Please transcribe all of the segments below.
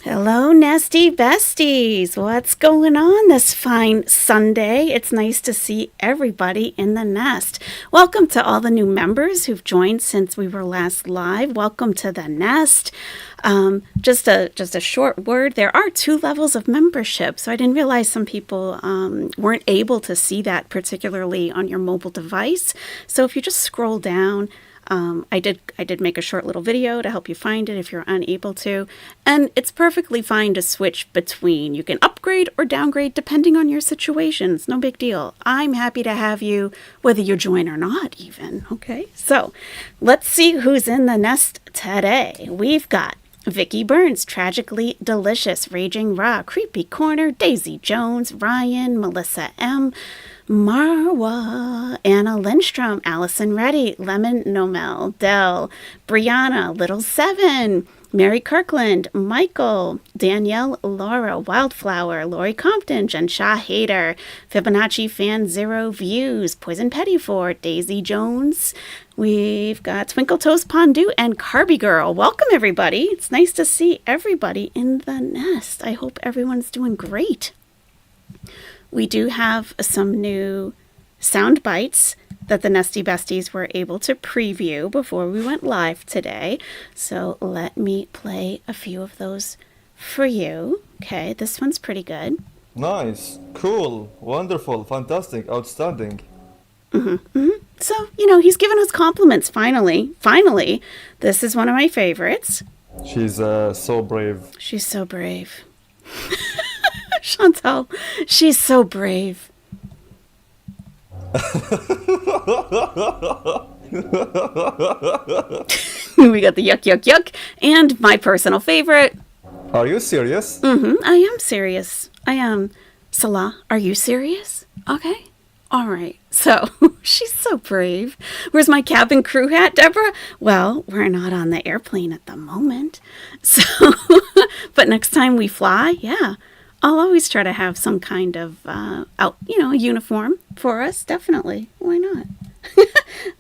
Hello, Nesty Besties. What's going on this fine Sunday? It's nice to see everybody in the nest. Welcome to all the new members who've joined since we were last live. Welcome to the nest. Just a short word. There are 2 levels of membership, so I didn't realize some people weren't able to see that, particularly on your mobile device. So if you just scroll down, I did make a short little video to help you find it if you're unable to, and it's perfectly fine to switch between. You can upgrade or downgrade depending on your situation. It's no big deal. I'm happy to have you whether you join or not even. Okay, so let's see who's in the nest today. We've got Vicky Burns, Tragically Delicious, Raging Raw, Creepy Corner, Daisy Jones, Ryan, Melissa M., Marwa, Anna Lindstrom, Allison Reddy, Lemon Nomel, Dell, Brianna, Little Seven, Mary Kirkland, Michael, Danielle, Laura, Wildflower, Lori Compton, Jen Shaw Hater, Fibonacci Fan Zero Views, Poison Pettyfort, Daisy Jones. We've got Twinkle Toast Pondu and Carby Girl. Welcome, everybody. It's nice to see everybody in the nest. I hope everyone's doing great. We do have some new sound bites that the Nesty Besties were able to preview before we went live today. So let me play a few of those for you. Okay, this one's pretty good. Nice, cool, wonderful, fantastic, outstanding. So, he's given us compliments finally. Finally, this is one of my favorites. She's so brave. She's so brave. Chantal, she's so brave. We got the yuck, yuck, yuck. And my personal favorite. Are you serious? I am serious. I am. Salah, are you serious? Okay. All right. So, she's so brave. Where's my cabin crew hat, Deborah? Well, we're not on the airplane at the moment. So, but next time we fly, yeah. I'll always try to have some kind of, a uniform for us. Definitely. Why not?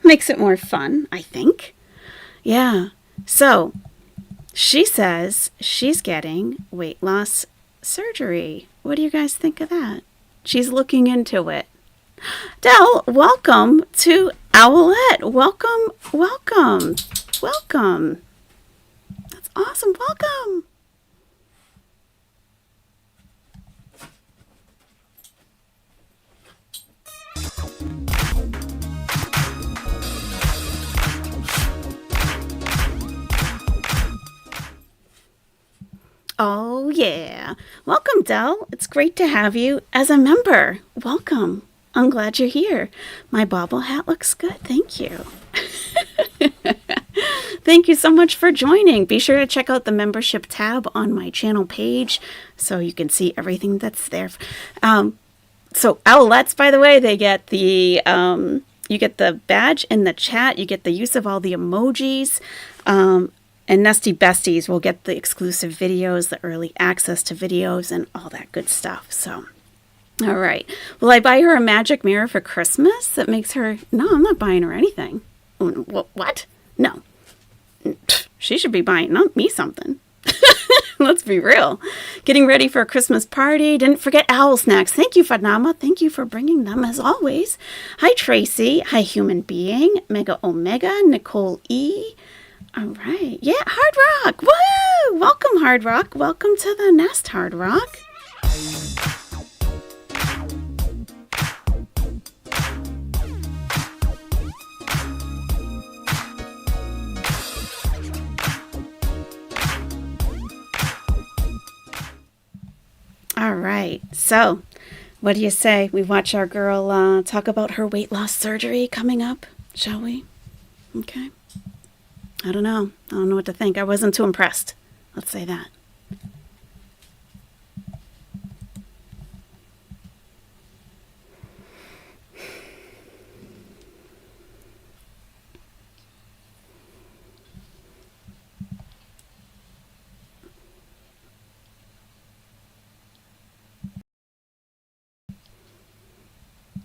Makes it more fun, I think. Yeah. So, she says she's getting weight loss surgery. What do you guys think of that? She's looking into it. Del, welcome to Owlette. Welcome, welcome, welcome. That's awesome. Welcome. Oh, yeah. Welcome, Del. It's great to have you as a member. Welcome. I'm glad you're here. My bobble hat looks good. Thank you. Thank you so much for joining. Be sure to check out the membership tab on my channel page so you can see everything that's there. So Owlettes, by the way, they get the you get the badge in the chat. You get the use of all the emojis. And Nesty Besties will get the exclusive videos, the early access to videos, and all that good stuff. So, all right. Will I buy her a magic mirror for Christmas that makes her... No, I'm not buying her anything. What? No. She should be buying not me something. Let's be real. Getting ready for a Christmas party. Didn't forget owl snacks. Thank you, Fadnama. Thank you for bringing them as always. Hi, Tracy. Hi, Human Being. Mega Omega. Nicole E. All right. Yeah, Hard Rock. Woo! Welcome, Hard Rock. Welcome to the nest, Hard Rock. All right. So, what do you say? We watch our girl talk about her weight loss surgery coming up, shall we? Okay. I don't know what to think. I wasn't too impressed. Let's say that.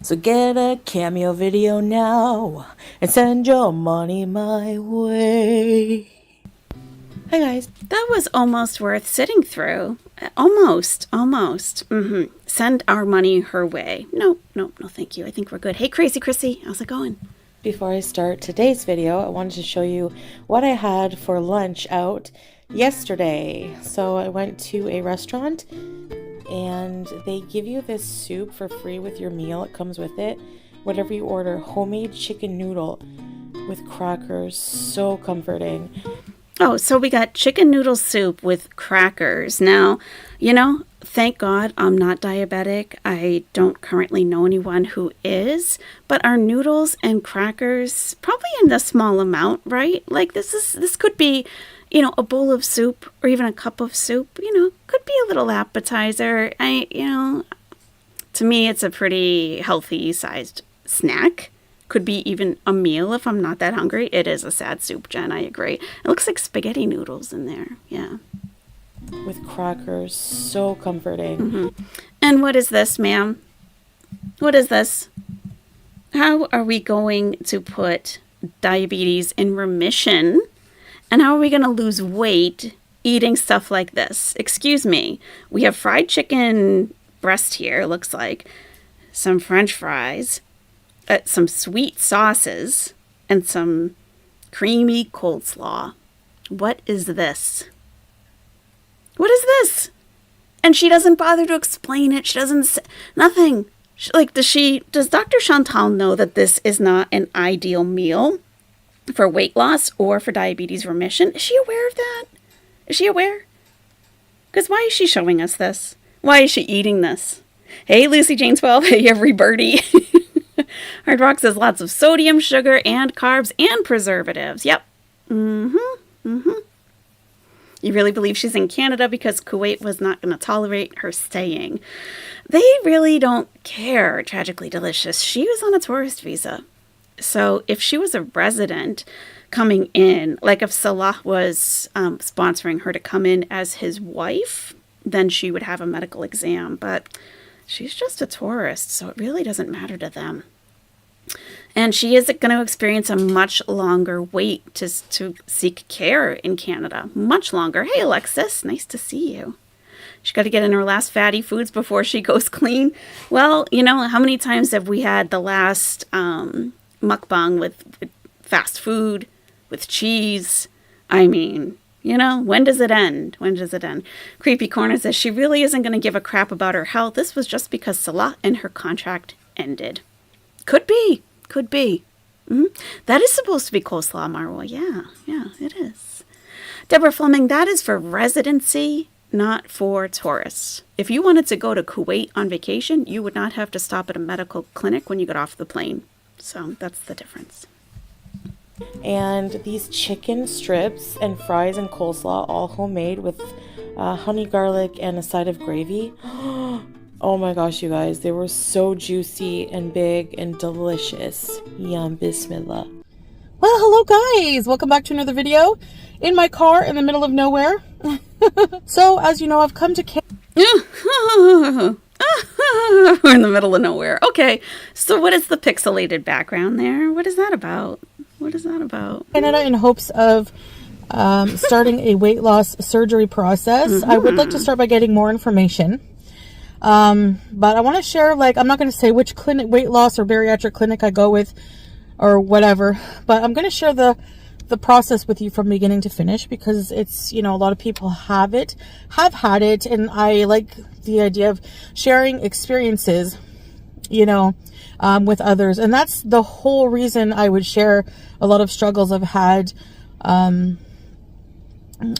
So get a cameo video now and send your money my way. Hi guys. That was almost worth sitting through. Almost. Send our money her way. No, thank you. I think we're good. Hey, Crazy Chrissy, how's it going? Before I start today's video, I wanted to show you what I had for lunch out yesterday. So I went to a restaurant and they give you this soup for free with your meal. It comes with it. Whatever you order, homemade chicken noodle with crackers. So comforting. Oh, so we got chicken noodle soup with crackers. Now, thank God I'm not diabetic. I don't currently know anyone who is, but our noodles and crackers, probably in a small amount, right? Like this could be, a bowl of soup or even a cup of soup, could be a little appetizer. To me, it's a pretty healthy sized snack. Could be even a meal if I'm not that hungry. It is a sad soup, Jen. I agree. It looks like spaghetti noodles in there. Yeah. With crackers. So comforting. Mm-hmm. And what is this, ma'am? What is this? How are we going to put diabetes in remission? And how are we going to lose weight eating stuff like this? Excuse me. We have fried chicken breast here, looks like. Some French fries. Some sweet sauces and some creamy coleslaw. What is this? What is this? And she doesn't bother to explain it. She doesn't say nothing. Does Dr. Chantal know that this is not an ideal meal for weight loss or for diabetes remission? Is she aware of that? Is she aware? Because why is she showing us this? Why is she eating this? Hey, Lucy Jane 12. Hey, everybody. Hard Rocks has lots of sodium, sugar, and carbs, and preservatives. Yep. You really believe she's in Canada because Kuwait was not going to tolerate her staying. They really don't care, Tragically Delicious. She was on a tourist visa. So if she was a resident coming in, like if Salah was sponsoring her to come in as his wife, then she would have a medical exam. But she's just a tourist, so it really doesn't matter to them. And she is going to experience a much longer wait to seek care in Canada. Much longer. Hey, Alexis, nice to see you. She's got to get in her last fatty foods before she goes clean. Well, how many times have we had the last mukbang with fast food, with cheese? I mean, when does it end? When does it end? Creepy Corner says she really isn't going to give a crap about her health. This was just because Salah and her contract ended. Could be. That is supposed to be coleslaw, Marwa. Yeah, it is. Deborah Fleming, that is for residency, not for tourists. If you wanted to go to Kuwait on vacation, you would not have to stop at a medical clinic when you got off the plane. So that's the difference. And these chicken strips and fries and coleslaw, all homemade with honey garlic and a side of gravy. Oh my gosh, you guys, they were so juicy and big and delicious. Yum, bismillah. Well, hello guys, welcome back to another video in my car in the middle of nowhere. So, as you know, I've come to We're in the middle of nowhere. Okay, so what is the pixelated background there? What is that about? Canada in hopes of starting a weight loss surgery process. I would like to start by getting more information. But I want to share, I'm not going to say which weight loss or bariatric clinic I go with or whatever, but I'm going to share the process with you from beginning to finish because it's, a lot of people have had it, and I like the idea of sharing experiences, with others. And that's the whole reason I would share a lot of struggles I've had,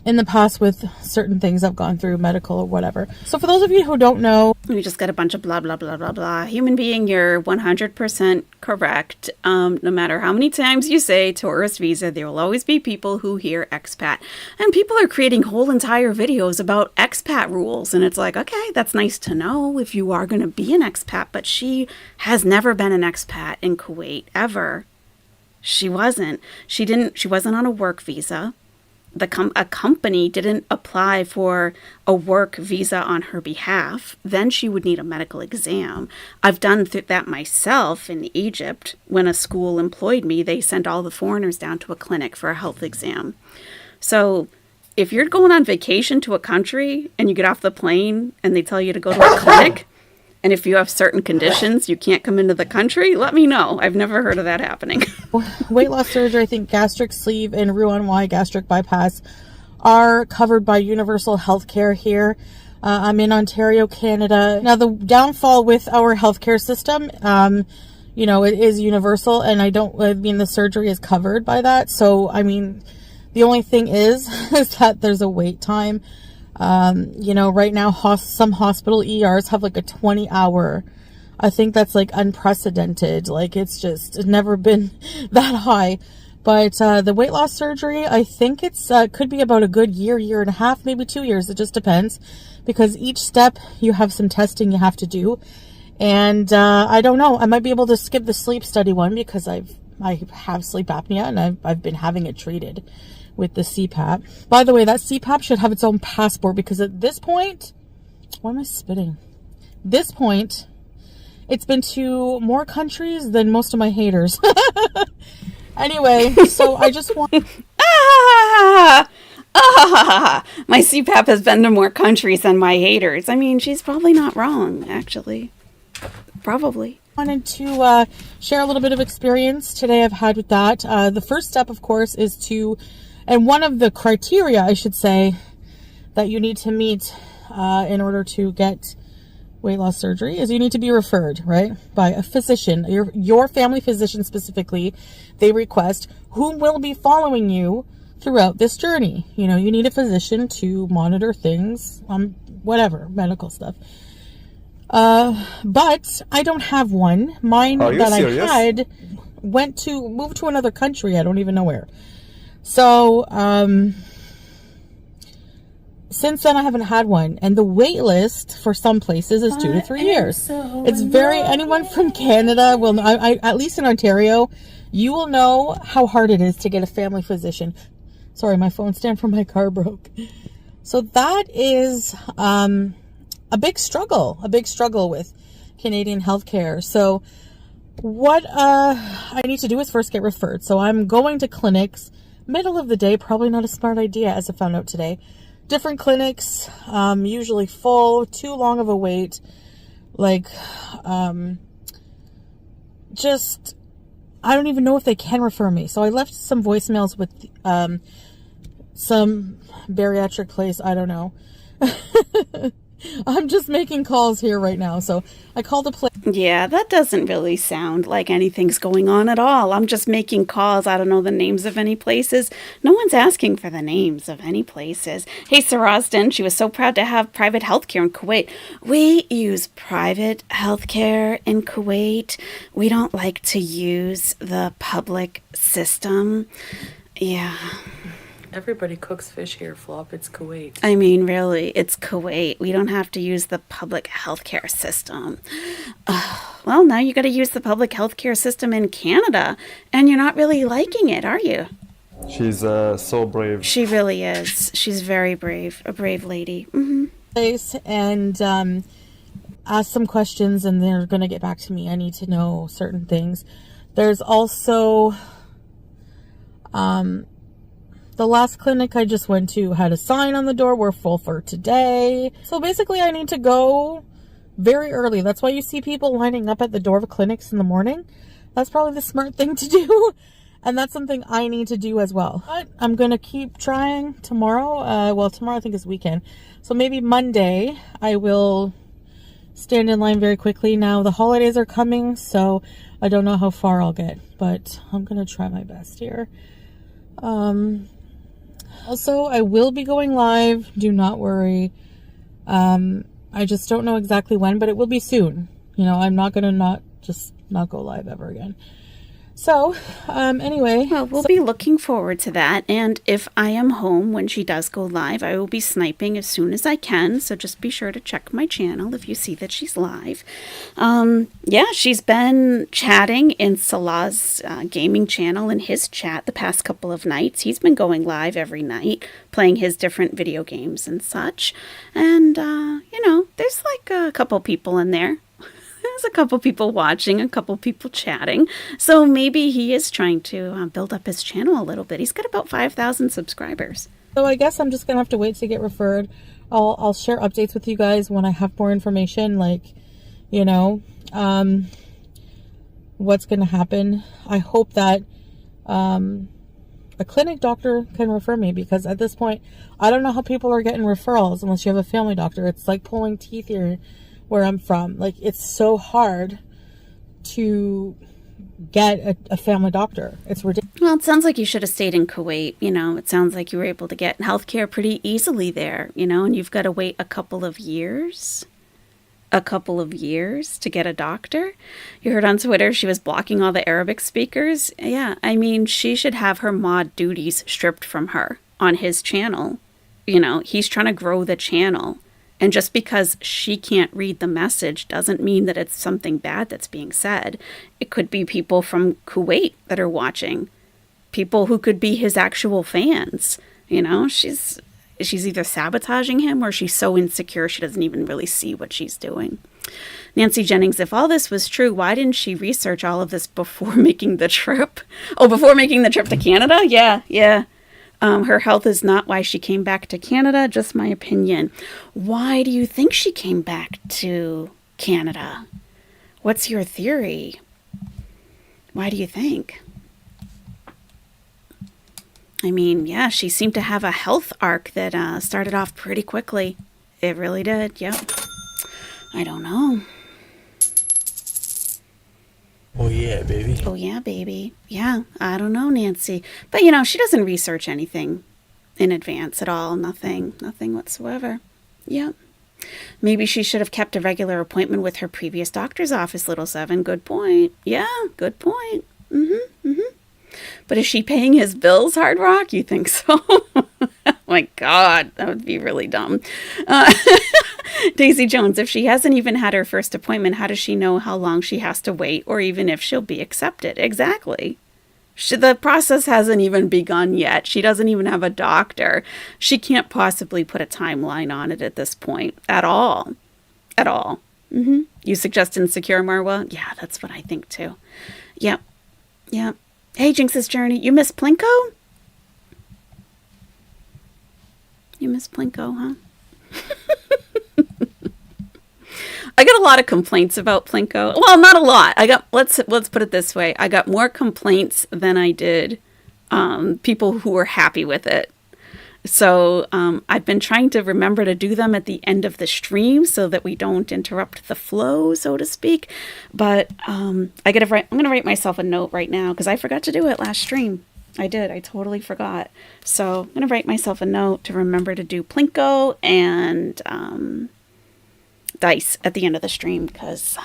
in the past with certain things I've gone through, medical or whatever. So for those of you who don't know, we just got a bunch of blah, blah, blah, blah, blah. Human being, you're 100% correct. No matter how many times you say tourist visa, there will always be people who hear expat. And people are creating whole entire videos about expat rules. And it's like, okay, that's nice to know if you are going to be an expat. But she has never been an expat in Kuwait, ever. She wasn't. She wasn't on a work visa. A company didn't apply for a work visa on her behalf. Then she would need a medical exam. I've done that myself in Egypt. When a school employed me, they sent all the foreigners down to a clinic for a health exam. So if you're going on vacation to a country and you get off the plane and they tell you to go to a clinic, and if you have certain conditions, you can't come into the country, let me know. I've never heard of that happening. Weight loss surgery, I think gastric sleeve and Roux-en-Y gastric bypass are covered by universal healthcare here. I'm in Ontario, Canada. Now, the downfall with our healthcare system, you know, it is universal, and I mean, the surgery is covered by that. So, I mean, the only thing is that there's a wait time. You know, right now, some hospital ERs have like a 20-hour. I think that's like unprecedented. Like, it's never been that high. But the weight loss surgery, I think it's could be about a good year and a half, maybe 2 years. It just depends, because each step you have some testing you have to do. And I don't know. I might be able to skip the sleep study one because I have sleep apnea, and I've been having it treated with the CPAP. By the way, that CPAP should have its own passport, because at this point, why am I spitting? This point, it's been to more countries than most of my haters. Anyway, so I just want... My CPAP has been to more countries than my haters. I mean, she's probably not wrong, actually. Probably. Wanted to share a little bit of experience today I've had with that. The first step, of course, is to... And one of the criteria, I should say, that you need to meet in order to get weight loss surgery is you need to be referred, right, by a physician, your family physician specifically. They request who will be following you throughout this journey. You know, you need a physician to monitor things, whatever, medical stuff. But I don't have one. Mine that serious? I had moved to another country. I don't even know where. So, since then I haven't had one, and the wait list for some places is 2 to 3 years. It's anyone from Canada will know, at least in Ontario, you will know how hard it is to get a family physician. Sorry, my phone stand from my car broke. So that is, a big struggle with Canadian healthcare. So what, I need to do is first get referred. So I'm going to clinics, middle of the day, probably not a smart idea as I found out today. Different clinics, usually full, too long of a wait. Like, I don't even know if they can refer me. So I left some voicemails with, some bariatric place. I don't know. I'm just making calls here right now. So I called a place. Yeah, that doesn't really sound like anything's going on at all. I'm just making calls. I don't know the names of any places. No one's asking for the names of any places. Hey, Sarastan, she was so proud to have private healthcare in Kuwait. We use private healthcare in Kuwait. We don't like to use the public system. Yeah. Everybody cooks fish here, Flop. It's Kuwait. I mean, really, it's Kuwait. We don't have to use the public healthcare system. Well, now you got to use the public healthcare system in Canada, and you're not really liking it, are you? She's so brave. She really is. She's very brave. A brave lady. Mm-hmm. Place and ask some questions, and they're going to get back to me. I need to know certain things. There's also... the last clinic I just went to had a sign on the door, "We're full for today." So basically I need to go very early. That's why you see people lining up at the door of clinics in the morning. That's probably the smart thing to do. And that's something I need to do as well. But I'm going to keep trying tomorrow. Well, tomorrow I think is weekend. So maybe Monday I will stand in line very quickly. Now the holidays are coming, so I don't know how far I'll get. But I'm going to try my best here. Also, I will be going live. Do not worry. I just don't know exactly when, but it will be soon. You know, I'm not going to not go live ever again. So, anyway. Well, we'll be looking forward to that. And if I am home when she does go live, I will be sniping as soon as I can. So just be sure to check my channel if you see that she's live. Yeah, she's been chatting in Salah's gaming channel in his chat the past couple of nights. He's been going live every night, playing his different video games and such. And, you know, there's like a couple people in there. There's a couple people watching, a couple people chatting. So maybe he is trying to build up his channel a little bit. He's got about 5,000 subscribers. So I guess I'm just gonna have to wait to get referred. I'll share updates with you guys when I have more information, like, you know, what's gonna happen. I hope that a clinic doctor can refer me, because at this point I don't know how people are getting referrals unless you have a family doctor. It's like pulling teeth here where I'm from. Like, it's so hard to get a family doctor. It's ridiculous. Well, it sounds like you should have stayed in Kuwait. You know, it sounds like you were able to get healthcare pretty easily there, you know, and you've got to wait a couple of years to get a doctor. You heard on Twitter she was blocking all the Arabic speakers. Yeah, I mean, she should have her mod duties stripped from her on his channel. You know, he's trying to grow the channel. And just because she can't read the message doesn't mean that it's something bad that's being said. It could be people from Kuwait that are watching. People who could be his actual fans. You know, she's either sabotaging him or she's so insecure she doesn't even really see what she's doing. Nancy Jennings, if all this was true, why didn't she research all of this before making the trip? Oh, before making the trip to Canada? Yeah. Her health is not why she came back to Canada, just my opinion. Why do you think she came back to Canada? What's your theory? Why do you think? I mean, yeah, she seemed to have a health arc that started off pretty quickly. It really did, yep. I don't know. Oh yeah, baby. Oh yeah, baby. Yeah, I don't know, Nancy. But, you know, she doesn't research anything in advance at all. Nothing whatsoever. Yep. Maybe she should have kept a regular appointment with her previous doctor's office, Little Seven. Good point. Yeah, good point. But is she paying his bills, Hard Rock? You think so? Oh my God, that would be really dumb. Daisy Jones, if she hasn't even had her first appointment, how does she know how long she has to wait or even if she'll be accepted? Exactly. The process hasn't even begun yet. She doesn't even have a doctor. She can't possibly put a timeline on it at this point at all. At all. You suggest Insecure, Marwa? Yeah, that's what I think too. Yep. Hey, Jinx's Journey, you miss Plinko? You miss Plinko, huh? I got a lot of complaints about Plinko. Well, not a lot. Let's put it this way. I got more complaints than I did people who were happy with it. So I've been trying to remember to do them at the end of the stream so that we don't interrupt the flow, so to speak. But I'm going to write myself a note right now because I forgot to do it last stream. I did. I totally forgot. So I'm going to write myself a note to remember to do Plinko and Dice at the end of the stream because,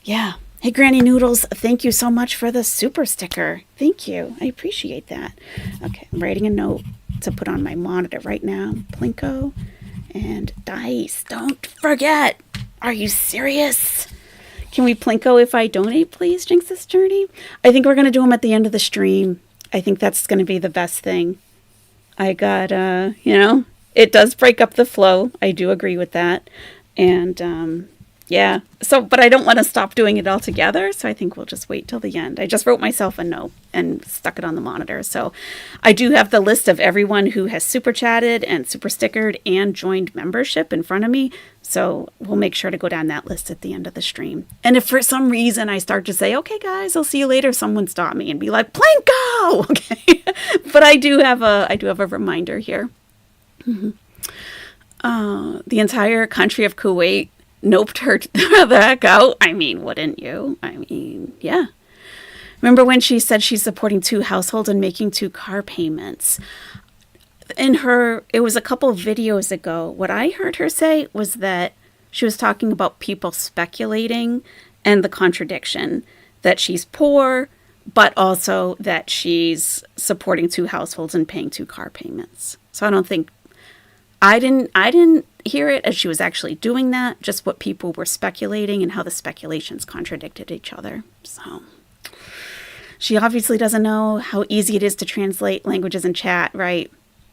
yeah. Hey, Granny Noodles, thank you so much for the super sticker. Thank you. I appreciate that. Okay, I'm writing a note to put on my monitor right now. Plinko and Dice. Don't forget. Are you serious? Can we Plinko if I donate, please, Jinx's Journey? I think we're going to do them at the end of the stream. I think that's going to be the best thing. I got, it does break up the flow. I do agree with that. And, yeah. So, but I don't want to stop doing it altogether. So I think we'll just wait till the end. I just wrote myself a note and stuck it on the monitor. So I do have the list of everyone who has super chatted and super stickered and joined membership in front of me. So we'll make sure to go down that list at the end of the stream. And if for some reason I start to say, okay, guys, I'll see you later, someone stop me and be like, Plinko! Okay. But I do have a reminder here. The entire country of Kuwait noped her the heck out. I mean, wouldn't you? I mean, yeah. Remember when she said she's supporting 2 households and making 2 car payments? It was a couple of videos ago. What I heard her say was that she was talking about people speculating and the contradiction that she's poor, but also that she's supporting 2 households and paying 2 car payments. So I didn't hear it as she was actually doing that, just what people were speculating and how the speculations contradicted each other. So she obviously doesn't know how easy it is to translate languages in chat, right?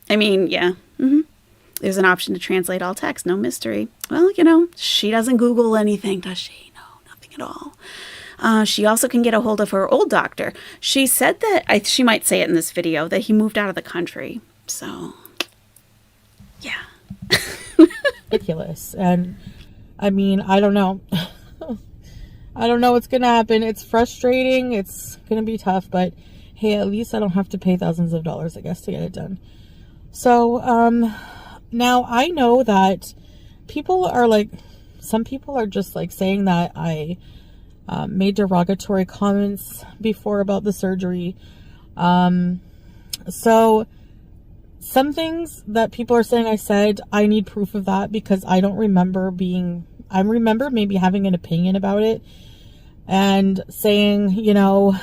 I mean, yeah. There's an option to translate all text, no mystery. Well, she doesn't Google anything, does she? No, nothing at all. She also can get a hold of her old doctor. She said that, she might say it in this video, that he moved out of the country. So, yeah. Ridiculous. And I mean, I don't know. I don't know what's going to happen. It's frustrating. It's going to be tough, but hey, at least I don't have to pay thousands of dollars, I guess, to get it done. So, now I know that people are like, some people are just like saying that I made derogatory comments before about the surgery. So some things that people are saying I said, I need proof of that because I don't remember I remember maybe having an opinion about it and saying, you know,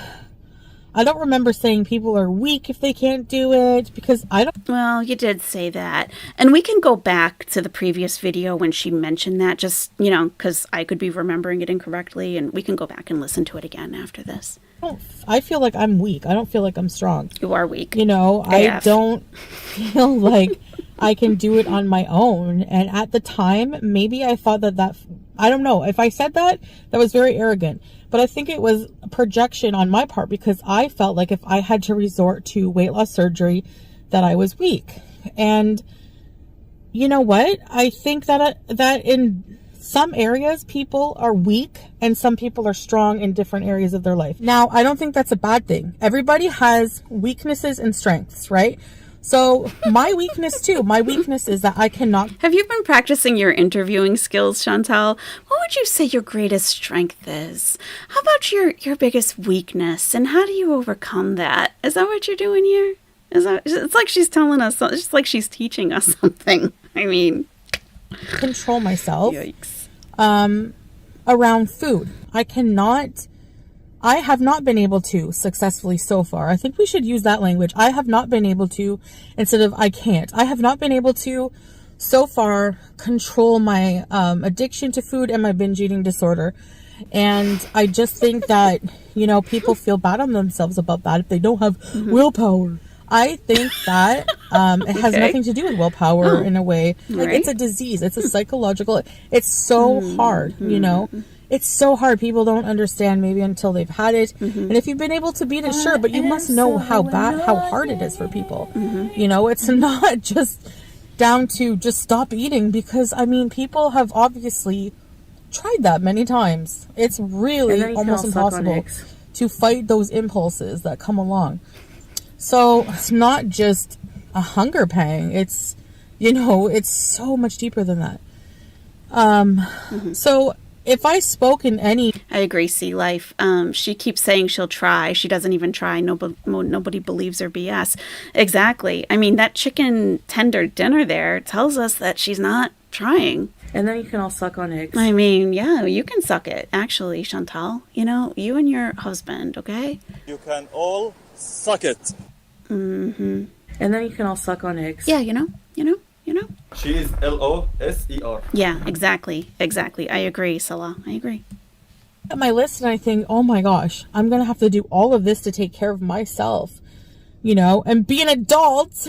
I don't remember saying people are weak if they can't do it because I don't. Well, you did say that. And we can go back to the previous video when she mentioned that, just, you know, because I could be remembering it incorrectly, and we can go back and listen to it again after this. I feel like I'm weak. I don't feel like I'm strong. You are weak. You know, I don't feel like I can do it on my own. And at the time, maybe I thought that I don't know. If I said that was very arrogant. But I think it was a projection on my part because I felt like if I had to resort to weight loss surgery, that I was weak. And you know what? I think that in some areas people are weak and some people are strong in different areas of their life. Now, I don't think that's a bad thing. Everybody has weaknesses and strengths, right? So my weakness too, my weakness is that I cannot. Have you been practicing your interviewing skills, Chantal? What would you say your greatest strength is? How about your biggest weakness? And how do you overcome that? Is that what you're doing here? It's like she's telling us, it's just like she's teaching us something. I mean, control myself. Yikes. Around food. I have not been able to successfully so far. I think we should use that language. I have not been able to, instead of I can't. I have not been able to so far control my addiction to food and my binge eating disorder. And I just think that, you know, people feel bad on themselves about that if they don't have willpower. I think that it has nothing to do with willpower in a way. Like, it's a disease. It's a psychological. It's so hard, you know. It's so hard. People don't understand maybe until they've had it. And if you've been able to beat it, sure, but you must know how hard it is for people. You know, it's not just down to just stop eating because, I mean, people have obviously tried that many times. It's really almost impossible to fight those impulses that come along. So it's not just a hunger pang. It's, you know, it's so much deeper than that. So if I spoke in any... I agree, Sea Life. She keeps saying she'll try. She doesn't even try. Nobody believes her BS. Exactly. I mean, that chicken tender dinner there tells us that she's not trying. And then you can all suck on eggs. I mean, yeah, you can suck it, actually, Chantal. You know, you and your husband, okay? You can all suck it. And then you can all suck on eggs. Yeah, you know. She is LOSER. Yeah, exactly. I agree, Salah. I agree. At my list and I think, oh my gosh, I'm going to have to do all of this to take care of myself, you know, and be an adult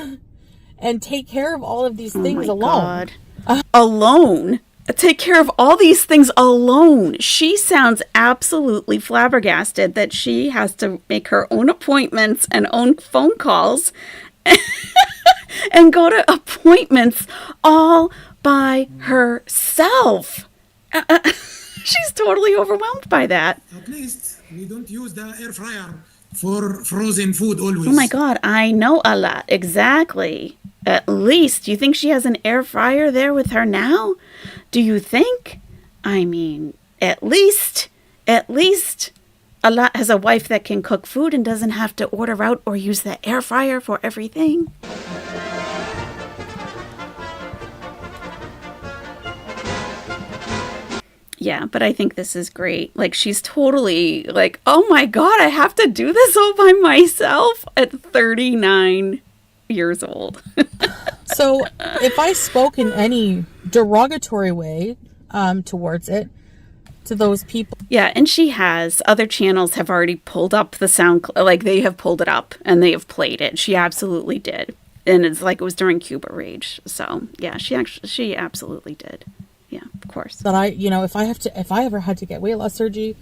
and take care of all of these things alone. God. Alone? Take care of all these things alone. She sounds absolutely flabbergasted that she has to make her own appointments and own phone calls and go to appointments all by herself. She's totally overwhelmed by that. At least we don't use the air fryer for frozen food always. Oh my God, I know a lot. Exactly. At least, do you think she has an air fryer there with her now? Do you think? I mean, at least Allah has a wife that can cook food and doesn't have to order out or use the air fryer for everything. Yeah, but I think this is great. Like, she's totally like, oh my God, I have to do this all by myself at 39 years old. So if I spoke in any derogatory way towards it, to those people. Yeah, and she has. Other channels have already pulled up the sound, like they have pulled it up and they have played it. She absolutely did. And it's like it was during Cuba Rage. So yeah, she absolutely did. Yeah, of course. That I, you know, if I ever had to get weight loss surgery,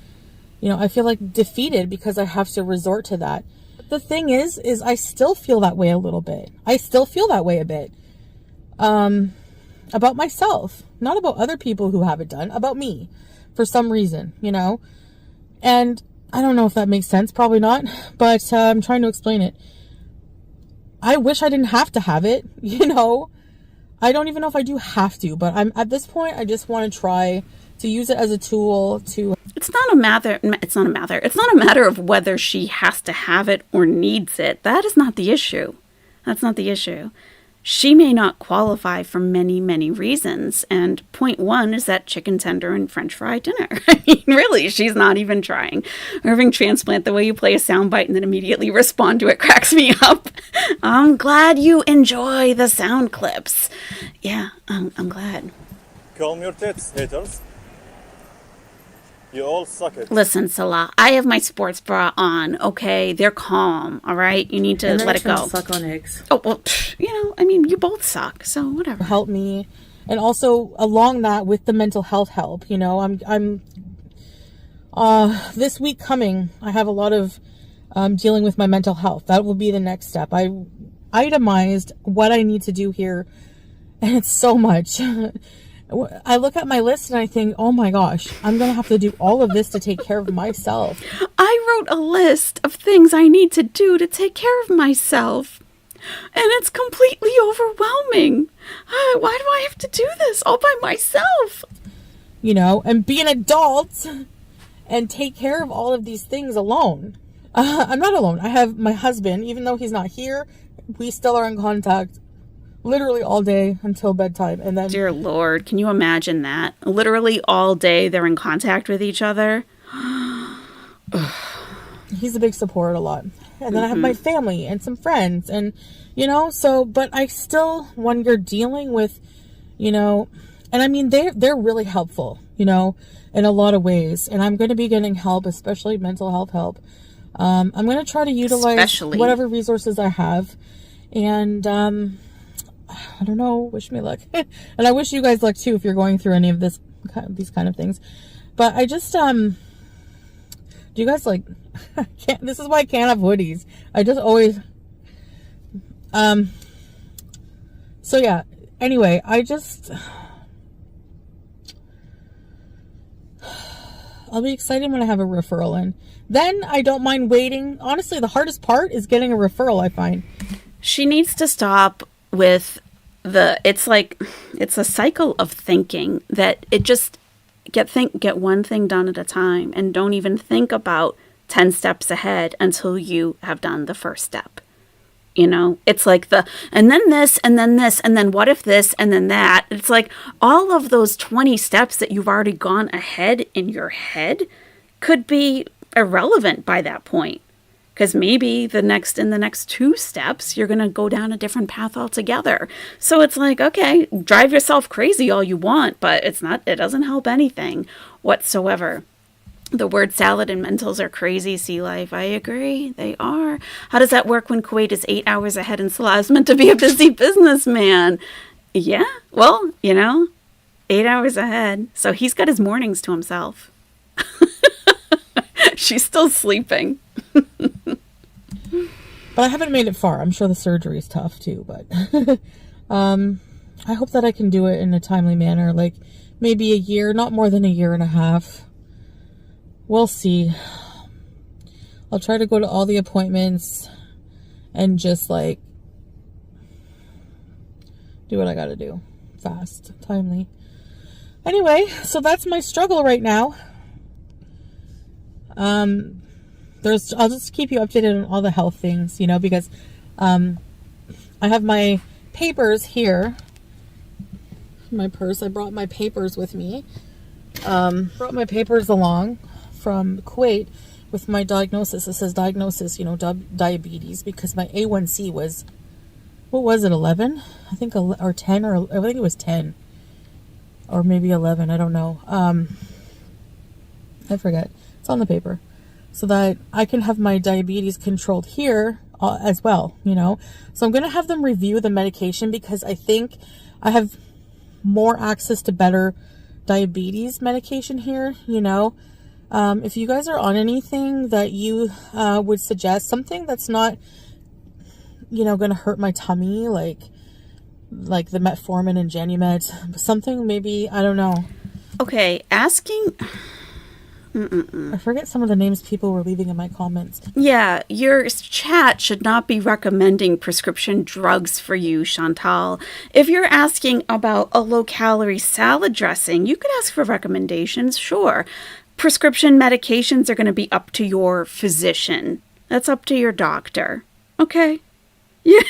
you know, I feel like defeated because I have to resort to that. the thing is I still feel that way a little bit. I still feel that way a bit. About myself, not about other people who have it done, about me for some reason, you know? And I don't know if that makes sense. Probably not, but I'm trying to explain it. I wish I didn't have to have it, you know? I don't even know if I do have to, but I'm at this point, I just want to try to use it as a tool to... It's not a matter of whether she has to have it or needs it. That is not the issue. That's not the issue. She may not qualify for many, many reasons. And point one is that chicken tender and French fry dinner. I mean, really, she's not even trying. Irving Transplant, the way you play a soundbite and then immediately respond to it cracks me up. I'm glad you enjoy the sound clips. Yeah, I'm glad. Calm your tits, haters. You all suck it. Listen, Salah, I have my sports bra on, okay? They're calm, all right? You need to let it go. Suck on eggs. Oh, well, you know, I mean, you both suck, so whatever. Help me. And also along that with the mental health help, you know, I'm this week coming, I have a lot of dealing with my mental health. That will be the next step. I itemized what I need to do here, and it's so much. I look at my list and I think, oh my gosh, I'm going to have to do all of this to take care of myself. I wrote a list of things I need to do to take care of myself. And it's completely overwhelming. Why do I have to do this all by myself? You know, and be an adult and take care of all of these things alone. I'm not alone. I have my husband, even though he's not here, we still are in contact literally all day until bedtime. And then, dear Lord, can you imagine that? Literally all day they're in contact with each other. He's a big support a lot. And then I have my family and some friends, and you know, so, but I still, when you're dealing with, you know, and I mean, they're really helpful, you know, in a lot of ways. And I'm going to be getting help, especially mental health help. I'm going to try to utilize whatever resources I have. And, I don't know, wish me luck. And I wish you guys luck too if you're going through any of these kind of things. But I just, do you guys like, this is why I can't have hoodies. I just always, so yeah, anyway, I'll be excited when I have a referral in. Then I don't mind waiting. Honestly, the hardest part is getting a referral, I find. She needs to stop with it's a cycle of thinking that it just get one thing done at a time, and don't even think about 10 steps ahead until you have done the first step. You know, it's like and then this, and then this, and then what if this, and then that. It's like all of those 20 steps that you've already gone ahead in your head could be irrelevant by that point. Because maybe in the next 2 steps, you're going to go down a different path altogether. So it's like, okay, drive yourself crazy all you want, but it doesn't help anything whatsoever. The word salad and mentals are crazy, Sea Life. I agree. They are. How does that work when Kuwait is 8 hours ahead and Salah is meant to be a busy businessman? Yeah, well, you know, 8 hours ahead. So he's got his mornings to himself. She's still sleeping. But I haven't made it far. I'm sure the surgery is tough too, but I hope that I can do it in a timely manner, like maybe a year, not more than a year and a half. We'll see. I'll try to go to all the appointments and just like do what I gotta do. Fast, timely. Anyway, so that's my struggle right now. I'll just keep you updated on all the health things, you know, because I have my papers here. My purse. I brought my papers with me. Brought my papers along from Kuwait with my diagnosis. It says diagnosis, you know, diabetes, because my A1C was, what was it, 11? I think, or 10, or I think it was 10. Or maybe 11, I don't know. I forget. It's on the paper. So that I can have my diabetes controlled here as well, you know. So I'm going to have them review the medication, because I think I have more access to better diabetes medication here, you know. If you guys are on anything that you would suggest, something that's not, you know, going to hurt my tummy, like the metformin and Genumet, something maybe, I don't know. Okay, asking... I forget some of the names people were leaving in my comments. Yeah, your chat should not be recommending prescription drugs for you, Chantal. If you're asking about a low-calorie salad dressing, you could ask for recommendations, sure. Prescription medications are going to be up to your physician. That's up to your doctor. Okay? Yeah.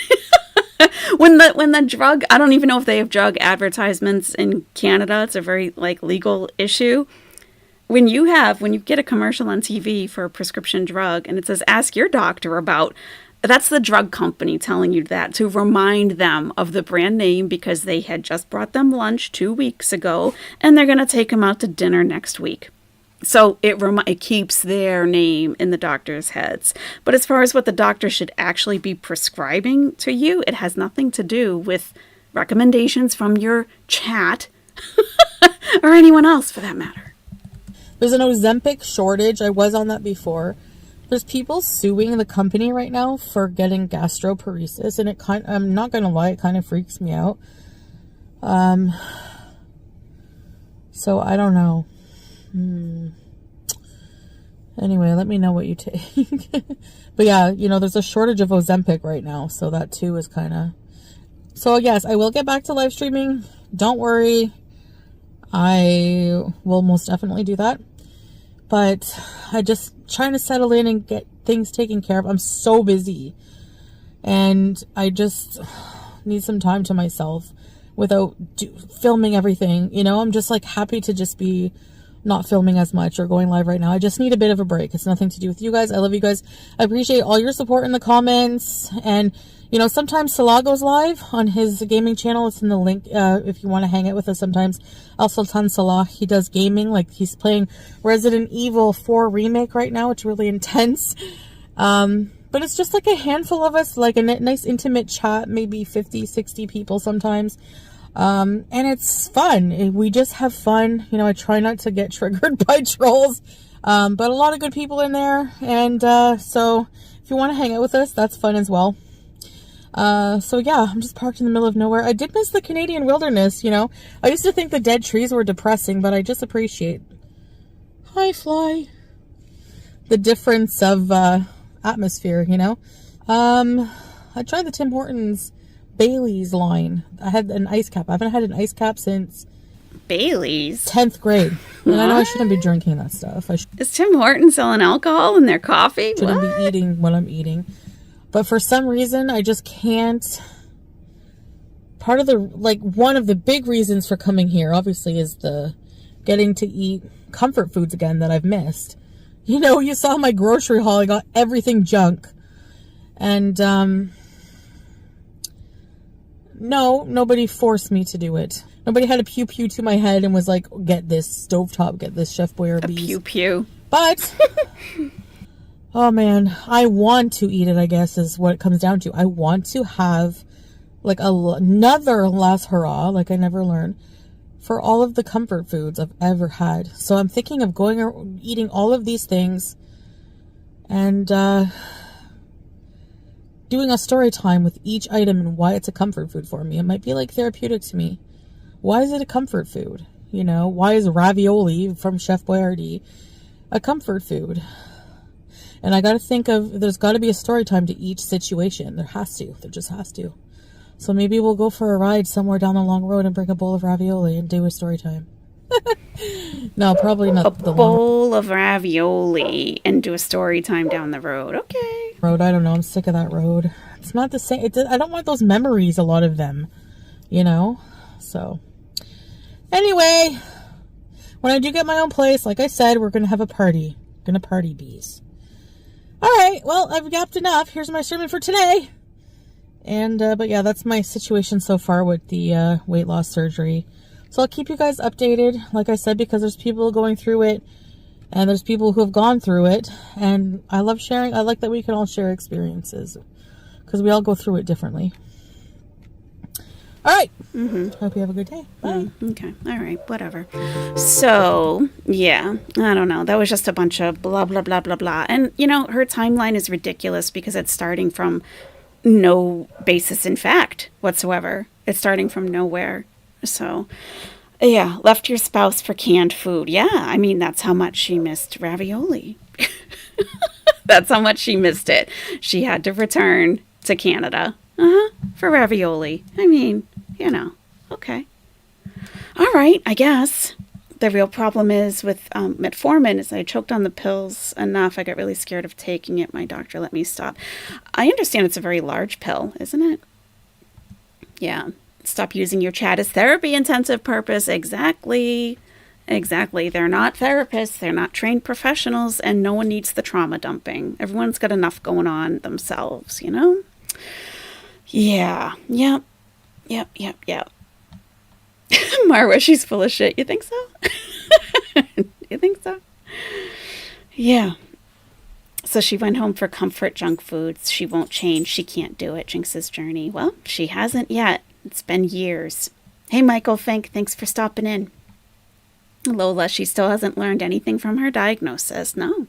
When the drug, I don't even know if they have drug advertisements in Canada. It's a very legal issue. When you get a commercial on TV for a prescription drug and it says, ask your doctor about, that's the drug company telling you that to remind them of the brand name because they had just brought them lunch 2 weeks ago and they're going to take them out to dinner next week. So it keeps their name in the doctor's heads. But as far as what the doctor should actually be prescribing to you, it has nothing to do with recommendations from your chat or anyone else for that matter. There's an Ozempic shortage. I was on that before. There's people suing the company right now for getting gastroparesis, and I'm not going to lie, it kind of freaks me out. So I don't know. Anyway, let me know what you take. But yeah, you know, there's a shortage of Ozempic right now, so that too is kind of... So yes, I will get back to live streaming. Don't worry. I will most definitely do that. But I just trying to settle in and get things taken care of. I'm so busy. And I just need some time to myself without filming everything. You know, I'm just happy to just be not filming as much or going live right now. I just need a bit of a break. It's nothing to do with you guys. I love you guys. I appreciate all your support in the comments. And, you know, sometimes Salah goes live on his gaming channel. It's in the link if you want to hang out with us sometimes. Al Sultan Salah, he does gaming. He's playing Resident Evil 4 Remake right now. It's really intense. But it's just a handful of us, a nice intimate chat, maybe 50, 60 people sometimes. And it's fun. We just have fun. You know, I try not to get triggered by trolls. But a lot of good people in there. And so if you want to hang out with us, that's fun as well. So yeah, I'm just parked in the middle of nowhere. I did miss the Canadian wilderness, you know. I used to think the dead trees were depressing, but I just appreciate... Hi, fly. The difference of atmosphere, you know. I tried the Tim Hortons Bailey's line. I had an ice cap. I haven't had an ice cap since Bailey's 10th grade. And I know I shouldn't be drinking that stuff. Is Tim Hortons selling alcohol in their coffee? Shouldn't be eating what I'm eating. But for some reason, I just can't. Part of the, one of the big reasons for coming here, obviously, is the getting to eat comfort foods again that I've missed. You know, you saw my grocery haul. I got everything junk. And, no, nobody forced me to do it. Nobody had a pew-pew to my head and was like, get this stovetop, get this Chef Boyardee. Pew-pew. But, oh man, I want to eat it, I guess, is what it comes down to. I want to have, another last hurrah, I never learned, for all of the comfort foods I've ever had. So I'm thinking of eating all of these things and, doing a story time with each item and why it's a comfort food for me. It might be therapeutic to me. Why is it a comfort food? You know, why is ravioli from Chef Boyardee a comfort food? And I got to think there's got to be a story time to each situation. There just has to. So maybe we'll go for a ride somewhere down the long road and bring a bowl of ravioli and do a story time. No, probably not. A bowl of ravioli and do a story time down the road. Okay. Road, I don't know. I'm sick of that road. It's not the same. I don't want those memories, a lot of them, you know? So, anyway, when I do get my own place, like I said, we're going to have a party. Gonna party bees. All right. Well, I've yapped enough. Here's my sermon for today. And, but yeah, that's my situation so far with the weight loss surgery. So I'll keep you guys updated, like I said, because there's people going through it and there's people who have gone through it. And I love sharing. I like that we can all share experiences because we all go through it differently. All right. Hope you have a good day. Bye. Okay. All right. Whatever. So, yeah. I don't know. That was just a bunch of blah, blah, blah, blah, blah. And, you know, her timeline is ridiculous because it's starting from no basis in fact whatsoever. It's starting from nowhere. So, yeah. Left your spouse for canned food. Yeah. I mean, that's how much she missed ravioli. That's how much she missed it. She had to return to Canada for ravioli. I mean, you know, okay. All right, I guess. The real problem is with metformin is I choked on the pills enough. I got really scared of taking it. My doctor let me stop. I understand it's a very large pill, isn't it? Yeah. Stop using your chat as therapy intensive purpose. Exactly. Exactly. They're not therapists. They're not trained professionals. And no one needs the trauma dumping. Everyone's got enough going on themselves, you know? Yeah. Yep. Marwa, she's full of shit. You think so? You think so? Yeah. So she went home for comfort junk foods. She won't change. She can't do it. Jinx's journey. Well, she hasn't yet. It's been years. Hey, Michael Fink, thanks for stopping in. Lola, she still hasn't learned anything from her diagnosis. No.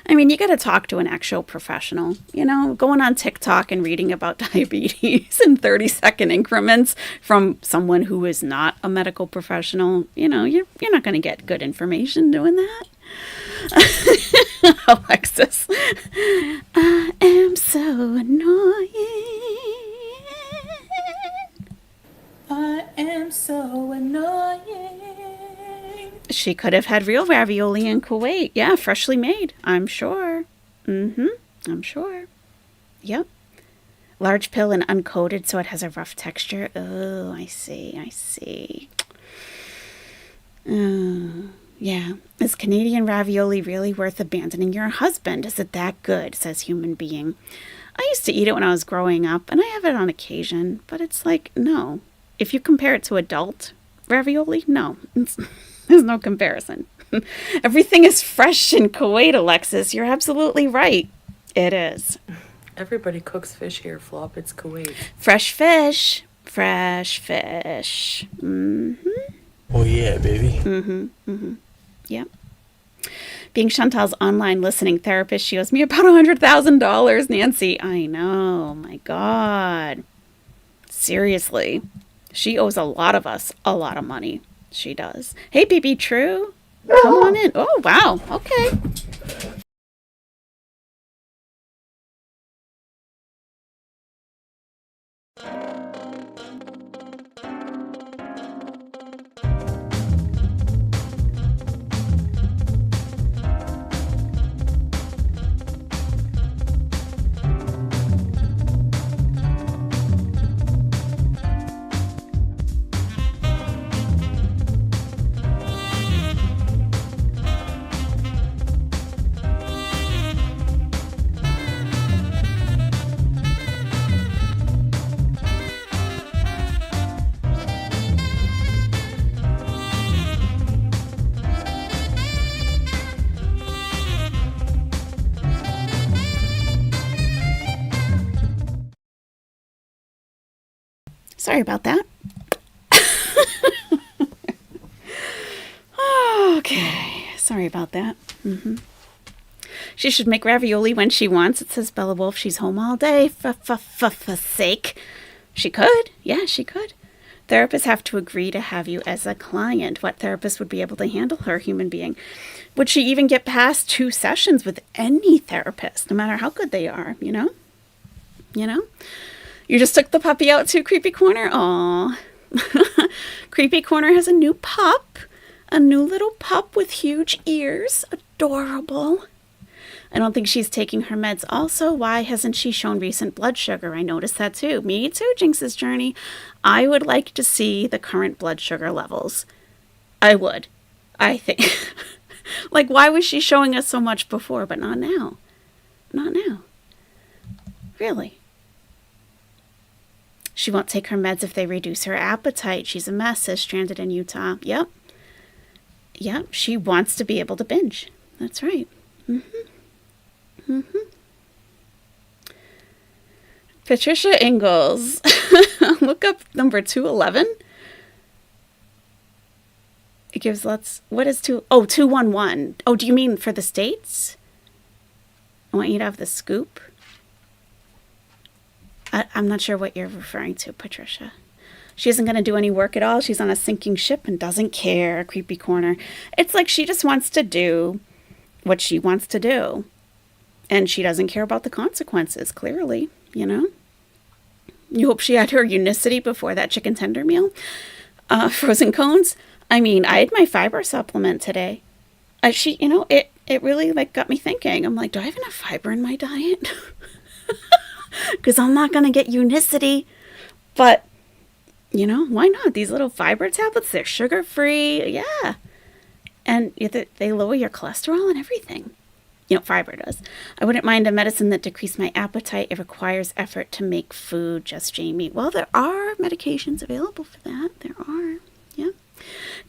I mean, you got to talk to an actual professional. You know, going on TikTok and reading about diabetes in 30-second increments from someone who is not a medical professional, you know, you're not going to get good information doing that. Alexis, I am so annoying. I am so annoying. She could have had real ravioli in Kuwait. Yeah, freshly made. I'm sure. I'm sure. Yep. Large pill and uncoated, so it has a rough texture. Oh, I see. Oh, yeah. Is Canadian ravioli really worth abandoning your husband? Is it that good? Says human being. I used to eat it when I was growing up, and I have it on occasion, but it's like, no. If you compare it to adult ravioli, no. There's no comparison. Everything is fresh in Kuwait, Alexis. You're absolutely right. It is. Everybody cooks fish here, Flop. It's Kuwait. Fresh fish. Fresh fish. Oh, yeah, baby. Yep. Being Chantal's online listening therapist, she owes me about $100,000, Nancy. I know. My God. Seriously. She owes a lot of us a lot of money. She does. Hey, BB True. Come on in. Oh, wow. Okay. Sorry about that. Okay. Sorry about that. She should make ravioli when she wants. It says Bella Wolf. She's home all day. For sake. She could. Yeah, she could. Therapists have to agree to have you as a client. What therapist would be able to handle her, human being? Would she even get past 2 sessions with any therapist, no matter how good they are, you know? You know? You just took the puppy out to Creepy Corner? Aw. Creepy Corner has a new pup. A new little pup with huge ears. Adorable. I don't think she's taking her meds. Also, why hasn't she shown recent blood sugar? I noticed that too. Me too, Jinx's journey. I would like to see the current blood sugar levels. I would. I think. Like, why was she showing us so much before, but not now? Not now. Really. She won't take her meds if they reduce her appetite. She's a mess, says Stranded in Utah. Yep. Yep. She wants to be able to binge. That's right. Patricia Ingalls. Look up number 211. It gives lots. What is 211? Oh, do you mean for the States? I want you to have the scoop. I'm not sure what you're referring to, Patricia. She isn't going to do any work at all. She's on a sinking ship and doesn't care. Creepy corner. It's like she just wants to do what she wants to do. And she doesn't care about the consequences, clearly, you know. You hope she had her Unicity before that chicken tender meal. Frozen cones. I mean, I had my fiber supplement today. It really like got me thinking. I'm like, do I have enough fiber in my diet? Because I'm not going to get Unicity. But, you know, why not? These little fiber tablets, they're sugar-free. Yeah. And they lower your cholesterol and everything. You know, fiber does. I wouldn't mind a medicine that decreased my appetite. It requires effort to make food, just Jamie. Well, there are medications available for that. There are. Yeah.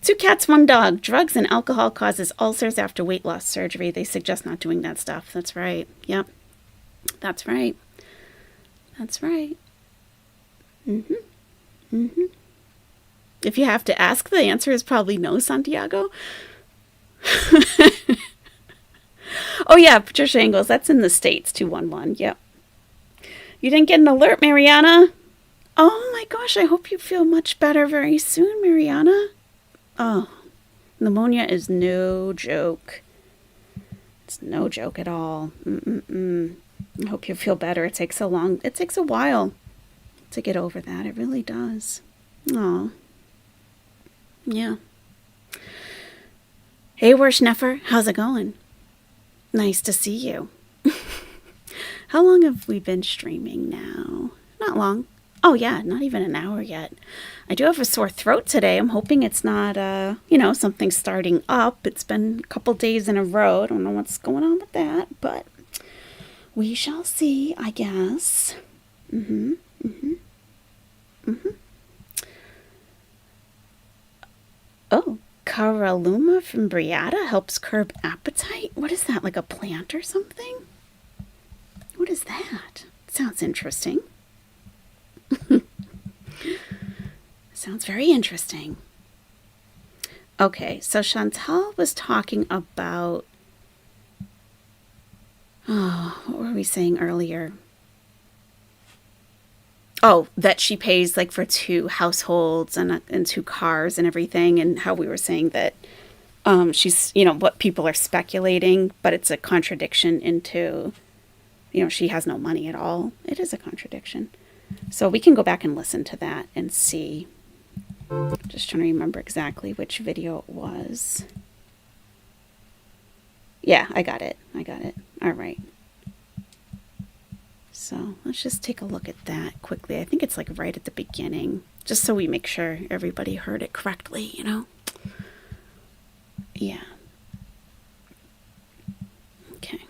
2 cats, 1 dog. Drugs and alcohol causes ulcers after weight loss surgery. They suggest not doing that stuff. That's right. Yep. That's right. That's right. Mm-hmm. Mm-hmm. If you have to ask, the answer is probably no, Santiago. Oh, yeah, Patricia Ingalls. That's in the States, 211. Yep. You didn't get an alert, Mariana? Oh, my gosh. I hope you feel much better very soon, Mariana. Oh, pneumonia is no joke. It's no joke at all. I hope you feel better. It takes a while to get over that. It really does. Oh, yeah. Hey, Worschneffer. How's it going? Nice to see you. How long have we been streaming now? Not long. Oh, yeah, not even an hour yet. I do have a sore throat today. I'm hoping it's not, something starting up. It's been a couple days in a row. I don't know what's going on with that, but we shall see, I guess. Oh, Caraluma from Briata helps curb appetite? What is that, like a plant or something? What is that? Sounds interesting. Sounds very interesting. Okay, so Chantal was talking about... Oh, what were we saying earlier? Oh, that she pays like for 2 households and 2 cars and everything, and how we were saying that she's, what people are speculating, but it's a contradiction into, she has no money at all. It is a contradiction. So we can go back and listen to that and see. Just trying to remember exactly which video it was. Yeah, I got it. All right. So let's just take a look at that quickly. I think it's like right at the beginning, just so we make sure everybody heard it correctly, Yeah. Okay.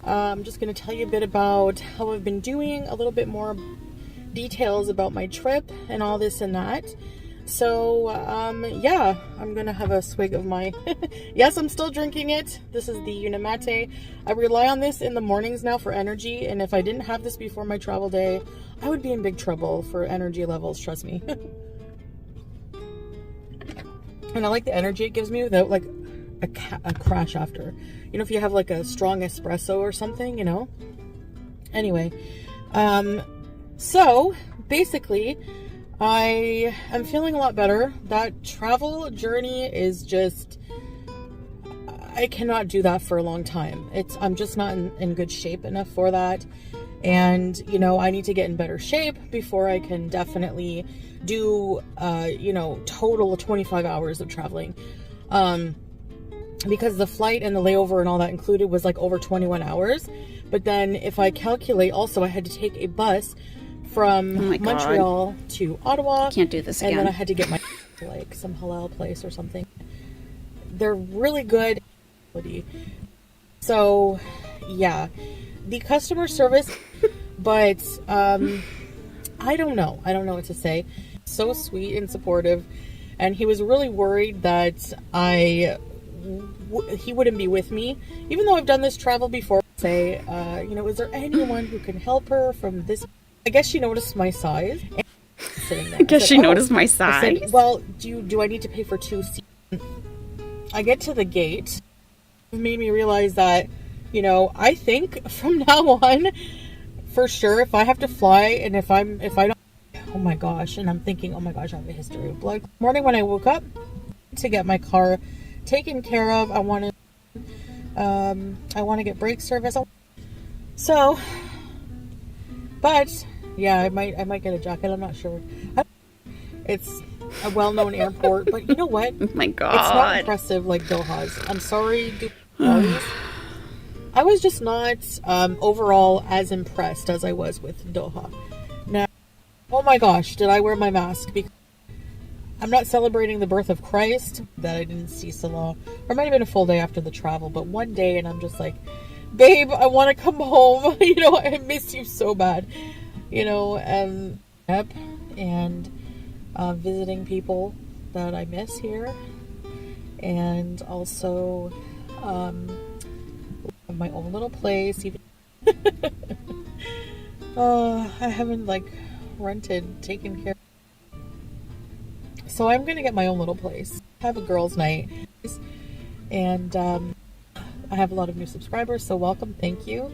I'm just going to tell you a bit about how I've been doing, a little bit more details about my trip and all this and that. So, yeah, I'm going to have a swig of my... Yes, I'm still drinking it. This is the Unimate. I rely on this in the mornings now for energy, and if I didn't have this before my travel day, I would be in big trouble for energy levels, trust me. And I like the energy it gives me without, like, a crash after. If you have, like, a strong espresso or something, Anyway, so, basically... I am feeling a lot better. That travel journey is just, I cannot do that for a long time. I'm just not in good shape enough for that. And, I need to get in better shape before I can definitely do, total 25 hours of traveling. Because the flight and the layover and all that included was like over 21 hours. But then if I calculate also, I had to take a bus from Montreal to Ottawa. Can't do this again. And then I had to get my like some halal place or something. They're really good. So yeah, the customer service, but I don't know what to say. So sweet and supportive, and he was really worried that he wouldn't be with me, even though I've done this travel before. say, you know, is there anyone who can help her from this? I guess she noticed my size. Sitting there. I guess she noticed my I size. said, well, do I need to pay for 2 seats? I get to the gate. It made me realize that, you know, I think from now on, for sure, if I have to fly and if I don't, oh my gosh, and I'm thinking, oh my gosh, I have a history of blood. Morning when I woke up to get my car taken care of, I want to get brake service. So, but yeah, I might get a jacket. I'm not sure. It's a well-known airport, but you know what? Oh my God. It's not impressive like Doha's. I'm sorry, Dubai. I was just not overall as impressed as I was with Doha. Now, oh my gosh, did I wear my mask? Because I'm not celebrating the birth of Christ, that I didn't see Salah. Or it might have been a full day after the travel, but one day and I'm just like, babe, I want to come home. You know, I miss you so bad. You know, and visiting people that I miss here. And also my own little place. Even I haven't like rented, taken care. So I'm gonna get my own little place. Have a girls' night, and I have a lot of new subscribers. So welcome, thank you.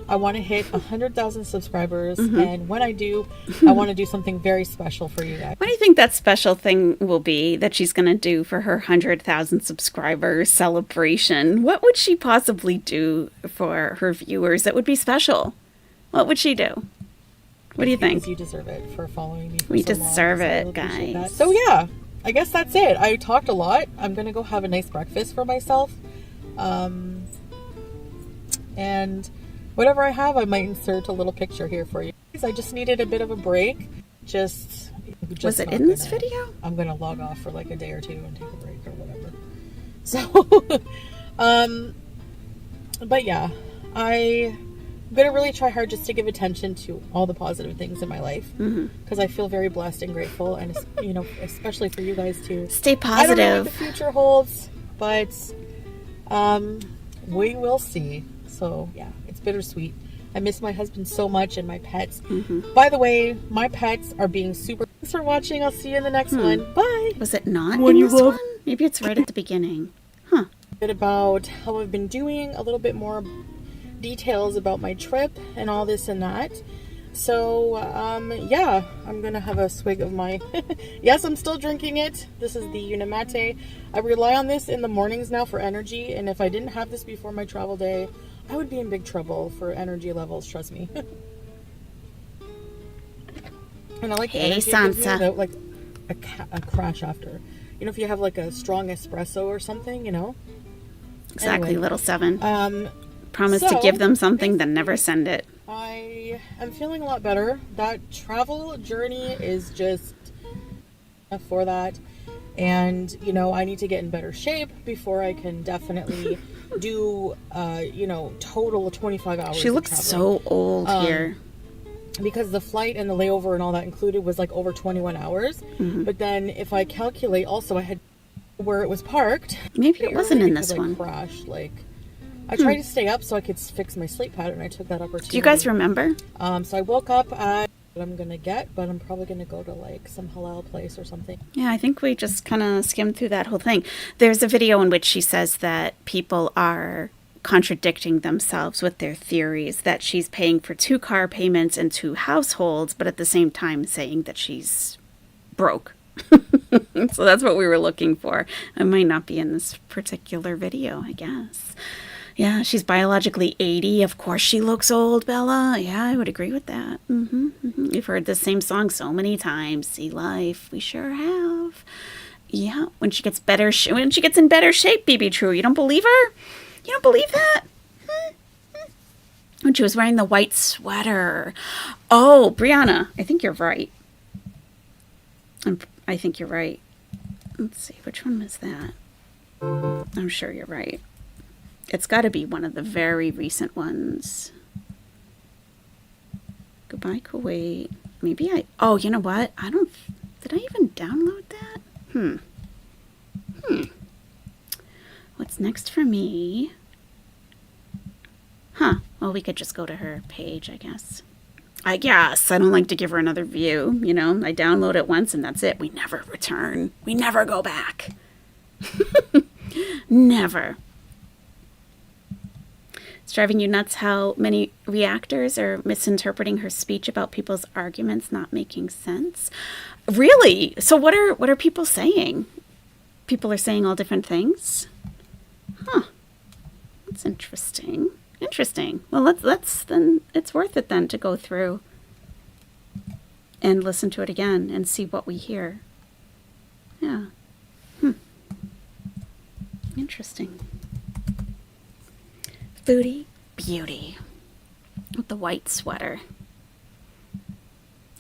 I want to hit 100,000 subscribers, and when I do, I want to do something very special for you guys. What do you think that special thing will be that she's going to do for her 100,000 subscribers celebration? What would she possibly do for her viewers that would be special? What would she do? What do you think? You deserve it for following me for We so long, deserve so I it, really appreciate guys. that. So yeah, I guess that's it. I talked a lot. I'm going to go have a nice breakfast for myself. And whatever I have, I might insert a little picture here for you. I just needed a bit of a break. Just was it in this video? I'm gonna log off for like a day or two and take a break or whatever. So, but yeah, I'm gonna really try hard just to give attention to all the positive things in my life, because I feel very blessed and grateful, and you know, especially for you guys too. Stay I don't know what positive. the future holds, but we will see. So yeah, it's bittersweet. I miss my husband so much and my pets. By the way, my pets are being super. Thanks for watching. I'll see you in the next one. Bye. Was it not in this one? Maybe it's right at the beginning. Huh. A bit about how I've been doing, a little bit more details about my trip and all this and that. So yeah, I'm gonna have a swig of my yes, I'm still drinking it. This is the Unimate. I rely on this in the mornings now for energy, and if I didn't have this before my travel day, I would be in big trouble for energy levels, trust me. And I like the Hey, energy it gives me Sansa. without, like a crash after. You know, if you have like a strong espresso or something, you know. Exactly, Anyway, little 7. Promise to so, give them something, then never send it. I am feeling a lot better. That travel journey is just for that. And, you know, I need to get in better shape before I can definitely do, you know, total 25 hours. She of looks traveling. so old here. Because the flight and the layover and all that included was like over 21 hours. But then if I calculate also, I had where it was parked. Maybe it wasn't in this because one. I crashed. Like, I tried to stay up so I could fix my sleep pattern. I took that opportunity. Do you guys remember? So I woke up at what I'm gonna get, but I'm probably gonna go to like some halal place or something. Yeah, I think we just kind of skimmed through that whole thing. There's a video in which she says that people are contradicting themselves with their theories, that she's paying for 2 car payments and 2 households, but at the same time saying that she's broke. So that's what we were looking for. It might not be in this particular video, I guess. Yeah, she's biologically 80. Of course she looks old, Bella. Yeah, I would agree with that. We've heard the same song so many times. See life. We sure have. Yeah, when she gets better, when she gets in better shape, BB True. You don't believe her? You don't believe that? When she was wearing the white sweater. Oh, Brianna, I think you're right. I think you're right. Let's see, which one was that? I'm sure you're right. It's got to be one of the very recent ones. Goodbye, Kuwait. Maybe oh, you know what? Did I even download that? What's next for me? Huh. Well, we could just go to her page, I guess. I don't like to give her another view. You know, I download it once and that's it. We never return. We never go back. Never. It's driving you nuts how many reactors are misinterpreting her speech about people's arguments not making sense. Really? So what are people saying? People are saying all different things? Huh. That's interesting. Interesting. Well, let's then it's worth it then to go through and listen to it again and see what we hear. Yeah. Interesting. Foodie Beauty with the white sweater.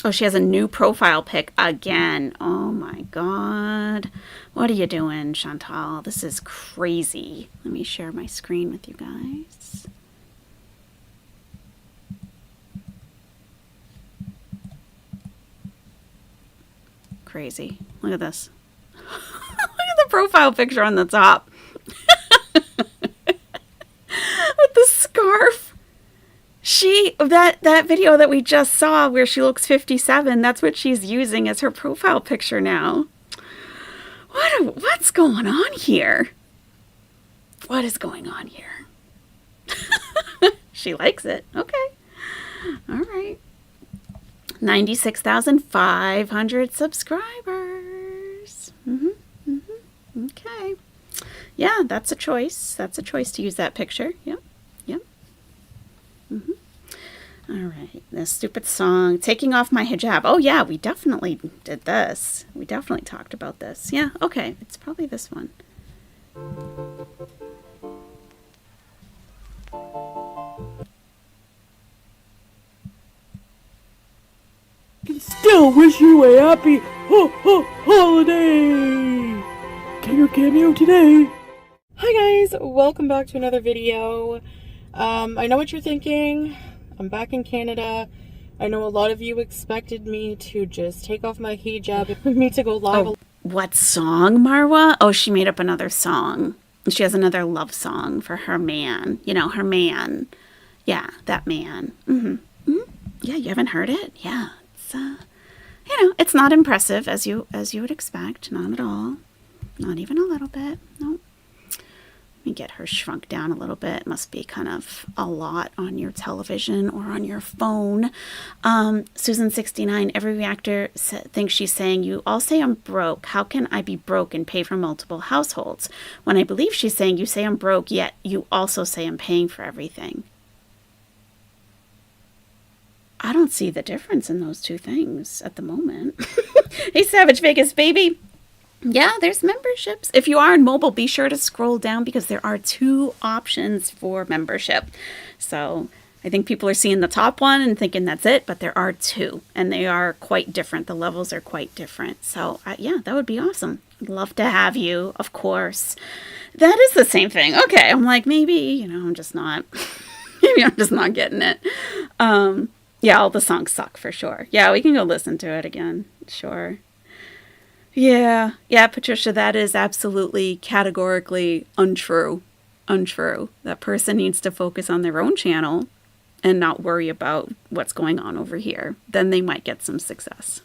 Oh, she has a new profile pic again. Oh my God. What are you doing, Chantal? This is crazy. Let me share my screen with you guys. Crazy. Look at this. Look at the profile picture on the top. With the scarf. That video that we just saw where she looks 57, that's what she's using as her profile picture now. What's going on here? What is going on here? She likes it. Okay. All right. 96,500 subscribers. Okay. Yeah, that's a choice. That's a choice to use that picture. Yep. All right. This stupid song, Taking Off My Hijab. Oh, yeah, we definitely did this. We definitely talked about this. Yeah, okay. It's probably this one. Still wish you a happy holiday! Get your cameo today! Hi guys, welcome back to another video. I know what you're thinking. I'm back in Canada. I know a lot of you expected me to just take off my hijab, me to go live. Oh, what song, Marwa? Oh, she made up another song. She has another love song for her man. You know, her man. Yeah, that man. Yeah, you haven't heard it? Yeah, it's it's not impressive as you would expect. Not at all. Not even a little bit. No. Let me get her shrunk down a little bit. It must be kind of a lot on your television or on your phone. Susan69, every reactor thinks she's saying, you all say I'm broke. How can I be broke and pay for multiple households? When I believe she's saying, you say I'm broke, yet you also say I'm paying for everything. I don't see the difference in those two things at the moment. Hey, Savage Vegas, baby. Yeah, there's memberships. If you are in mobile, be sure to scroll down because there are 2 options for membership. So I think people are seeing the top one and thinking that's it, but there are 2 and they are quite different. The levels are quite different. So yeah, that would be awesome. I'd love to have you, of course. That is the same thing. Okay, I'm like, maybe, I'm just not, maybe I'm just not getting it. Yeah, all the songs suck for sure. Yeah, we can go listen to it again. Sure. Yeah, Patricia, that is absolutely categorically untrue. Untrue. That person needs to focus on their own channel and not worry about what's going on over here. Then they might get some success.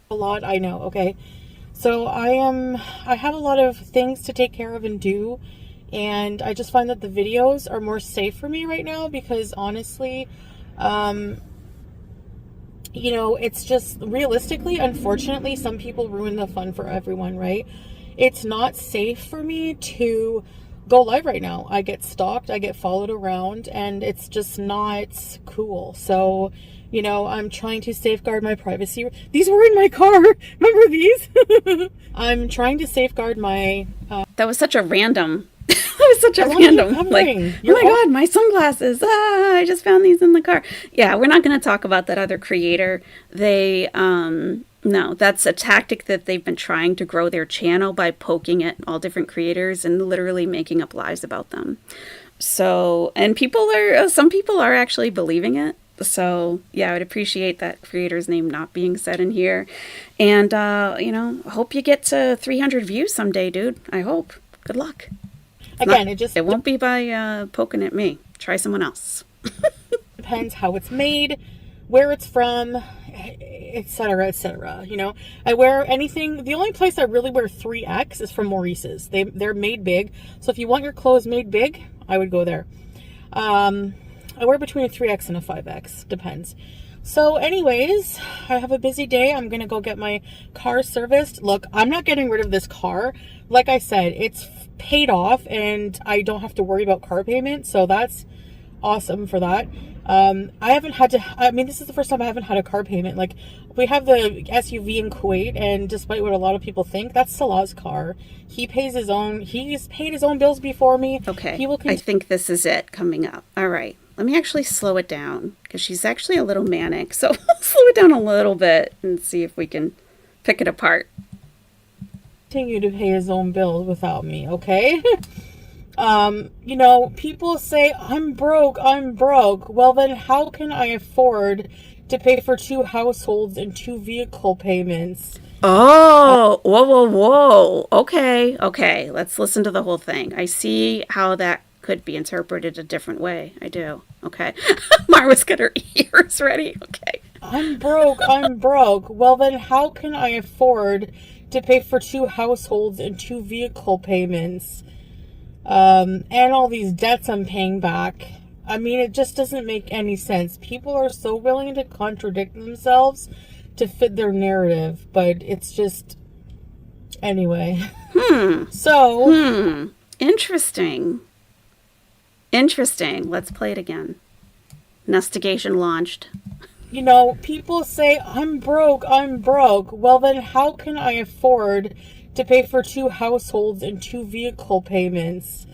A lot, I know, okay? So I have a lot of things to take care of and do, and I just find that the videos are more safe for me right now because honestly, it's just realistically, unfortunately, some people ruin the fun for everyone, right? It's not safe for me to go live right now. I get stalked, I get followed around, and it's just not cool. So, I'm trying to safeguard my privacy. These were in my car. Remember these? I'm trying to safeguard my... That was such a random... That was such a random, like, oh my God, my sunglasses. I just found these in the car. Yeah, we're not going to talk about that other creator. They, no, that's a tactic that they've been trying to grow their channel by poking at all different creators and literally making up lies about them. So, and some people are actually believing it. So, yeah, I would appreciate that creator's name not being said in here. And, hope you get to 300 views someday, dude. I hope. Good luck. Again, it just It won't be by poking at me. Try someone else. depends how it's made, where it's from, etc., etc. You know, I wear anything. The only place I really wear 3X is from Maurice's. They're made big. So if you want your clothes made big, I would go there. I wear between a 3X and a 5X, depends. So anyways, I have a busy day. I'm gonna go get my car serviced. Look, I'm not getting rid of this car. Like I said, it's paid off and I don't have to worry about car payment, so that's awesome for that. I haven't had to, I mean, this is the first time I haven't had a car payment. Like, we have the SUV in Kuwait, and despite what a lot of people think, that's Salah's car. He's paid his own bills before me. Okay, He will I think this is it coming up. All right, let me actually slow it down, because she's actually a little manic. So I'll slow it down a little bit and see if we can pick it apart. continue to pay his own bills without me, okay? You know, people say, I'm broke. Well, then how can I afford to pay for 2 households and 2 vehicle payments? Oh, whoa. Okay. Let's listen to the whole thing. I see how that could be interpreted a different way. I do. Okay. Marwa's got her ears ready. Okay. I'm broke. Well, then how can I afford to pay for 2 households and 2 vehicle payments? And all these debts I'm paying back. I mean, it just doesn't make any sense. People are so willing to contradict themselves to fit their narrative, but it's just, anyway. So. Interesting. Let's play it again. Investigation launched. You know, people say, I'm broke. Well, then how can I afford to pay for 2 households and 2 vehicle payments?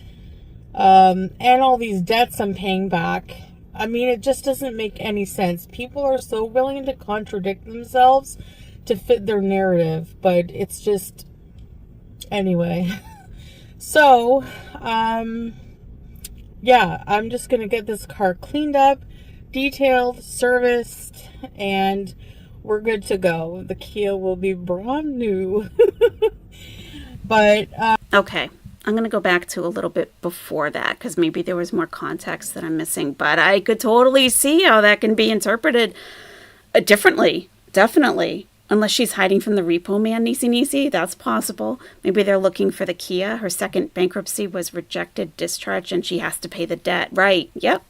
And all these debts I'm paying back. I mean, it just doesn't make any sense. People are so willing to contradict themselves to fit their narrative, but it's just, anyway. So, yeah, I'm just gonna get this car cleaned up, detailed, serviced, and we're good to go. The Kia will be brand new. But, Okay. I'm going to go back to a little bit before that, because maybe there was more context that I'm missing, but I could totally see how that can be interpreted differently. Definitely. Unless she's hiding from the repo man, Nisi. That's possible. Maybe they're looking for the Kia. Her second bankruptcy was rejected, discharged, and she has to pay the debt. Right. Yep.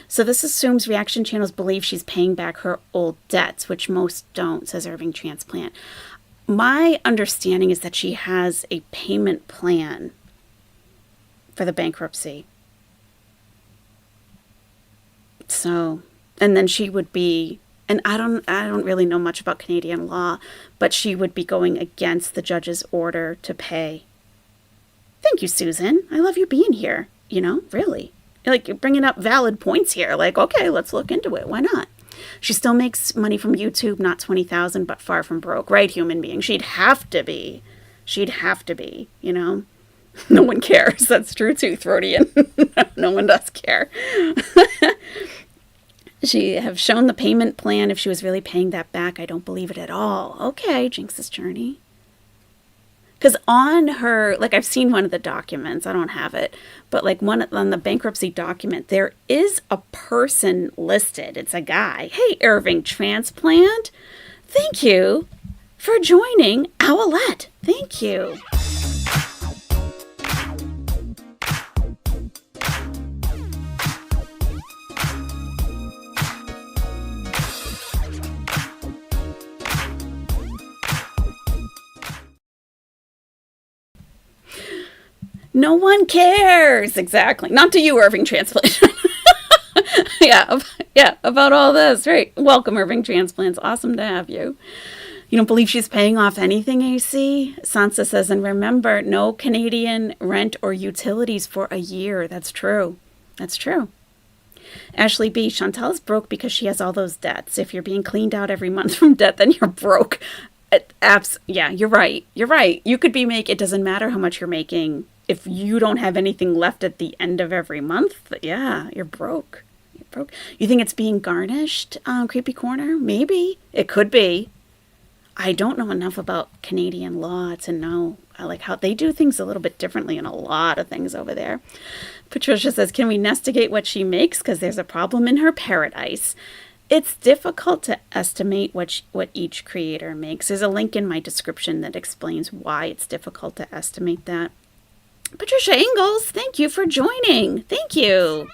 So this assumes reaction channels believe she's paying back her old debts, which most don't, says Irving Transplant. My understanding is that she has a payment plan for the bankruptcy. So, and then she would be, and I don't really know much about Canadian law, but she would be going against the judge's order to pay. Thank you, Susan. I love you being here. You know, really. Like, you're bringing up valid points here. Like, okay, let's look into it. Why not? She still makes money from YouTube, not 20,000, but far from broke, right, human being? She'd have to be, you know? No one cares. That's true too, Throdian. No one does care. She have shown the payment plan. If she was really paying that back, I don't believe it at all. Okay, Jinx's journey. Because on her, like, I've seen one of the documents, I don't have it, but like on the bankruptcy document, there is a person listed. It's a guy. Hey, Irving Transplant. Thank you for joining Owlette. Thank you. No one cares. Exactly. Not to you, Irving Transplant. Yeah, about all this. Right. Welcome, Irving Transplants. Awesome to have you. You don't believe she's paying off anything, AC? Sansa says, and remember, no Canadian rent or utilities for a year. That's true. Ashley B. Chantal's broke because she has all those debts. If you're being cleaned out every month from debt, then you're broke. Yeah, you're right. You could be it doesn't matter how much you're making. If you don't have anything left at the end of every month, yeah, you're broke. You think it's being garnished, Creepy Corner? Maybe. It could be. I don't know enough about Canadian law to know like how they do things a little bit differently in a lot of things over there. Patricia says, can we investigate what she makes? Because there's a problem in her paradise. It's difficult to estimate what each creator makes. There's a link in my description that explains why it's difficult to estimate that. Patricia Ingalls, thank you for joining. Thank you.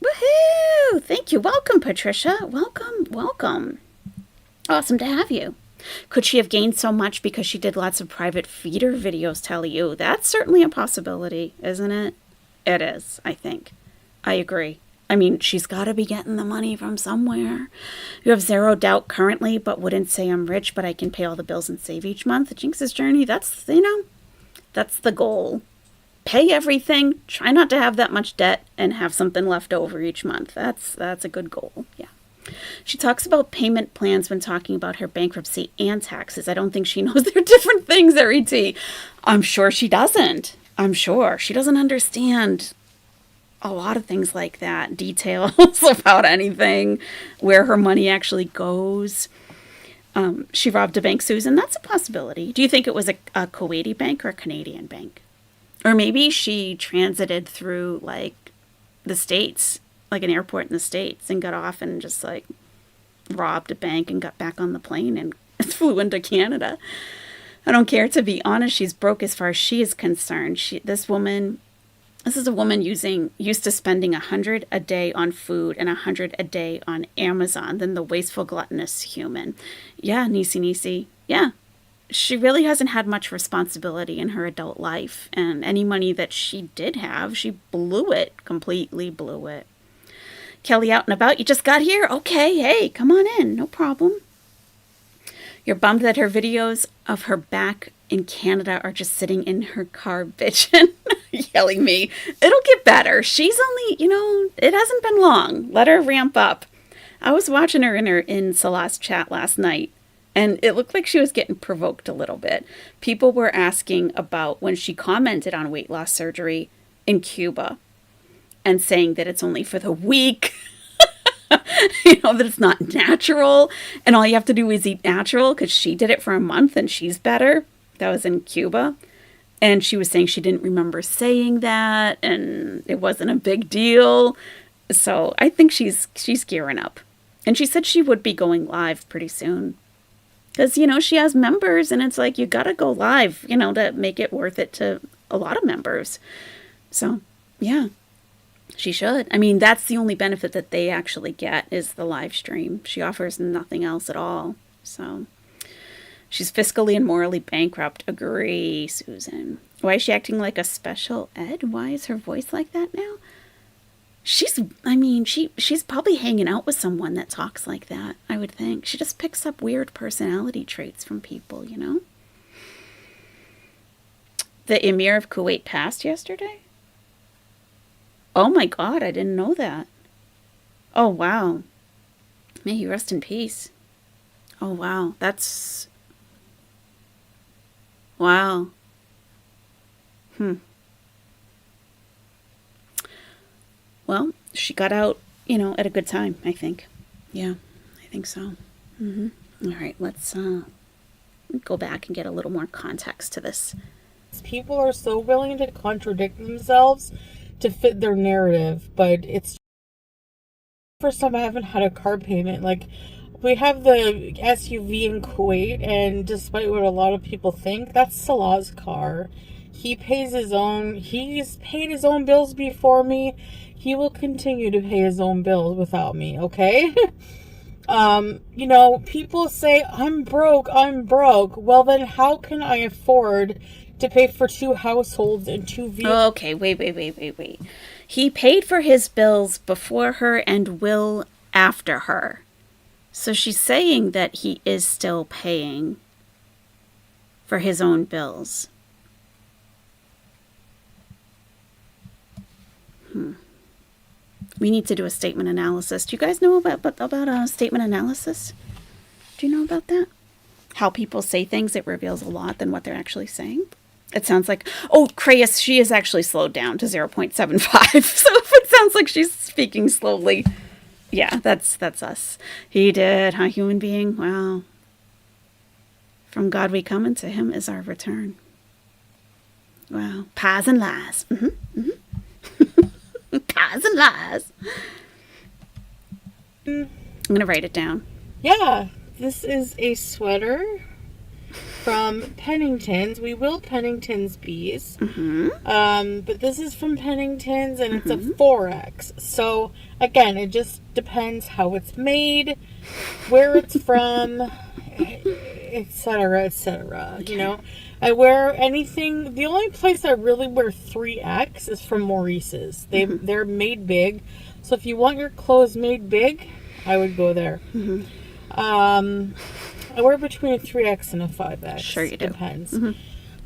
Woohoo! Thank you. Welcome, Patricia. Welcome, welcome. Awesome to have you. Could she have gained so much because she did lots of private feeder videos, tell you? That's certainly a possibility, isn't it? It is, I think. I agree. I mean, she's got to be getting the money from somewhere. You have zero doubt currently, but wouldn't say I'm rich, but I can pay all the bills and save each month. Jinx's journey, that's, that's the goal. Pay everything, try not to have that much debt, and have something left over each month. That's a good goal, yeah. She talks about payment plans when talking about her bankruptcy and taxes. I don't think she knows they're different things, RET. I'm sure she doesn't. I'm sure. She doesn't understand a lot of things like that, details about anything, where her money actually goes. She robbed a bank, Susan. That's a possibility. Do you think it was a Kuwaiti bank or a Canadian bank? Or maybe she transited through, like, the States, like an airport in the States, and got off and just, like, robbed a bank and got back on the plane and flew into Canada. I don't care. To be honest, she's broke as far as she is concerned. This is a woman used to spending $100 a day on food and $100 a day on Amazon than the wasteful, gluttonous human. Yeah, Nisi. Yeah. She really hasn't had much responsibility in her adult life, and any money that she did have, she completely blew it. Kelly out and about, you just got here? Okay, hey, come on in, no problem. You're bummed that her videos of her back in Canada are just sitting in her car bitching, yelling me. It'll get better. She's only, it hasn't been long. Let her ramp up. I was watching her in Salah's chat last night, and it looked like she was getting provoked a little bit. People were asking about when she commented on weight loss surgery in Cuba and saying that it's only for the weak, that it's not natural. And all you have to do is eat natural because she did it for a month and she's better. That was in Cuba. And she was saying she didn't remember saying that and it wasn't a big deal. So I think she's gearing up. And she said she would be going live pretty soon. Because, she has members, and it's like, you got to go live, to make it worth it to a lot of members. So, yeah, she should. I mean, that's the only benefit that they actually get is the live stream. She offers nothing else at all. So, she's fiscally and morally bankrupt. Agree, Susan. Why is she acting like a special ed? Why is her voice like that now? She's probably hanging out with someone that talks like that, I would think. She just picks up weird personality traits from people, The Emir of Kuwait passed yesterday? Oh my God, I didn't know that. Oh, wow. May he rest in peace. Oh, wow. That's... Wow. Well, she got out, at a good time, I think. Yeah, I think so. All right, let's go back and get a little more context to this. People are so willing to contradict themselves to fit their narrative, but it's the first time I haven't had a car payment. Like, we have the SUV in Kuwait, and despite what a lot of people think, that's Salah's car. He's paid his own bills before me. He will continue to pay his own bills without me, okay? People say, I'm broke. Well, then how can I afford to pay for 2 households and 2 vehicles? Okay, wait. He paid for his bills before her and will after her. So she's saying that he is still paying for his own bills. We need to do a statement analysis. Do you guys know about a statement analysis? Do you know about that? How people say things, it reveals a lot than what they're actually saying. It sounds like, oh, Creyas, she is actually slowed down to 0.75. So if it sounds like she's speaking slowly, yeah, that's us. He did, huh, human being? Wow. From God we come, and to him is our return. Wow. Pies and lies. Pies and lies. I'm going to write it down. Yeah, this is a sweater from Pennington's. We will Pennington's bees. But this is from Pennington's, and it's a 4X. So, again, it just depends how it's made, where it's from, etc., etc. You know, I wear anything. The only place I really wear 3X is from Maurice's. They're made big. So if you want your clothes made big, I would go there. I wear between a 3X and a 5X. Sure you do. Depends.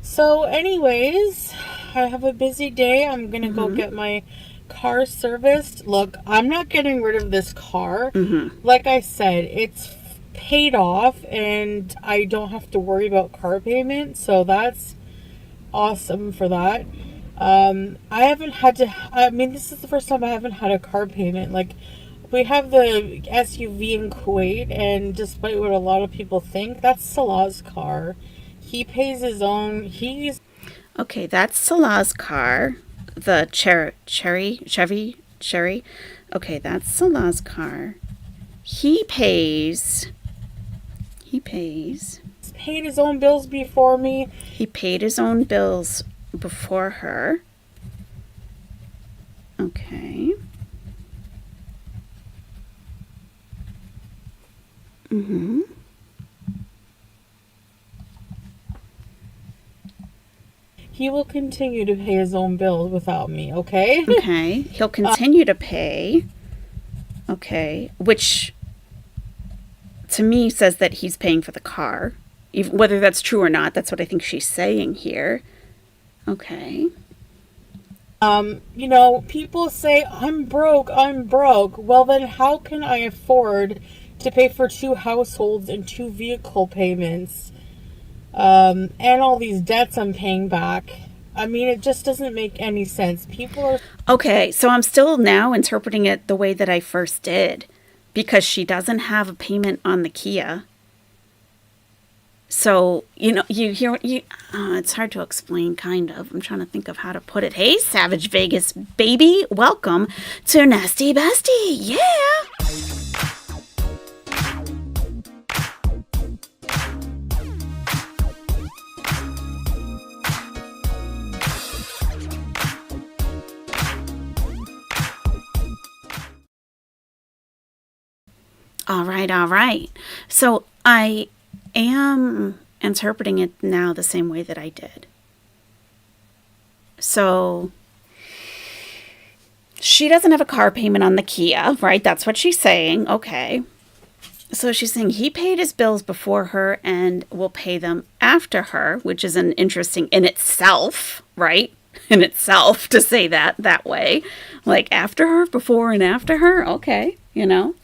So anyways, I have a busy day. I'm going to go get my car serviced. Look, I'm not getting rid of this car. Like I said, it's paid off and I don't have to worry about car payment. So that's awesome for that. I haven't had to, I mean, this is the first time I haven't had a car payment. Like, we have the SUV in Kuwait, and despite what a lot of people think, that's Salah's car. He pays his own, Okay, that's Salah's car. The Chevy. Okay, that's Salah's car. He pays paid his own bills before me. He paid his own bills before her. Okay. He will continue to pay his own bills without me, okay? Okay. He'll continue to pay. Okay. Which, to me, says that he's paying for the car. Even, whether that's true or not, that's what I think she's saying here. Okay. You know, people say, I'm broke. Well, then how can I afford to pay for 2 households and 2 vehicle payments, and all these debts I'm paying back? I mean, it just doesn't make any sense. People are... Okay, so I'm still now interpreting it the way that I first did, because she doesn't have a payment on the Kia. So, you know, it's hard to explain, kind of. I'm trying to think of how to put it. Hey, Savage Vegas baby, welcome to Nasty Bestie. Yeah. All right. So I am interpreting it now the same way that I did. So she doesn't have a car payment on the Kia, right? That's what she's saying. Okay. So she's saying he paid his bills before her and will pay them after her, which is an interesting in itself, right? In itself to say that way. Like after her, before and after her. Okay, you know.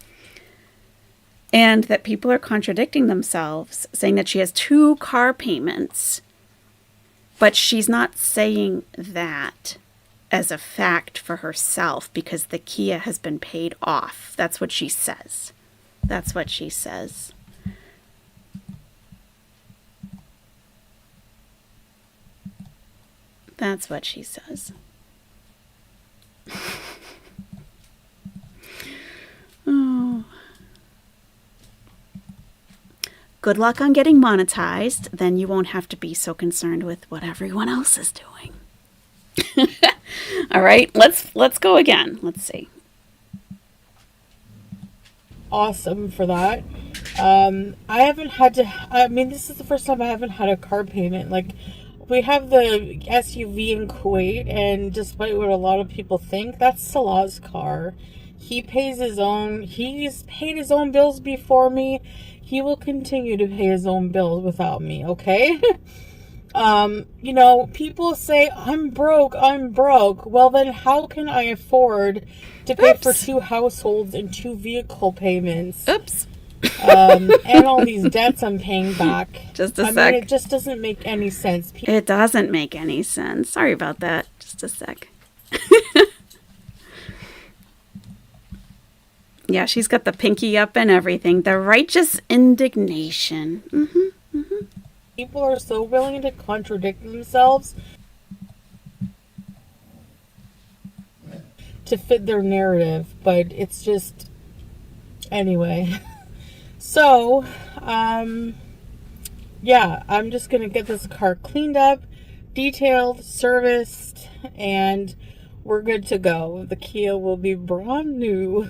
And that people are contradicting themselves, saying that she has 2 car payments. But she's not saying that as a fact for herself because the Kia has been paid off. That's what she says. That's what she says. That's what she says. Oh. Good luck on getting monetized. Then you won't have to be so concerned with what everyone else is doing. All right, let's go again. Let's see. Awesome for that. I haven't had to, I mean, this is the first time I haven't had a car payment. Like, we have the SUV in Kuwait, and despite what a lot of people think, that's Salah's car. He pays his own, he's paid his own bills before me. He will continue to pay his own bills without me, okay? You know, people say, I'm broke. Well, then how can I afford to pay for 2 households and 2 vehicle payments? Oops. And all these debts I'm paying back. Just a I sec. mean, it just doesn't make any sense. It doesn't make any sense. Sorry about that. Just a sec. Yeah, she's got the pinky up and everything. The righteous indignation. People are so willing to contradict themselves to fit their narrative, but it's just... Anyway. So, yeah, I'm just going to get this car cleaned up, detailed, serviced, and we're good to go. The Kia will be brand new.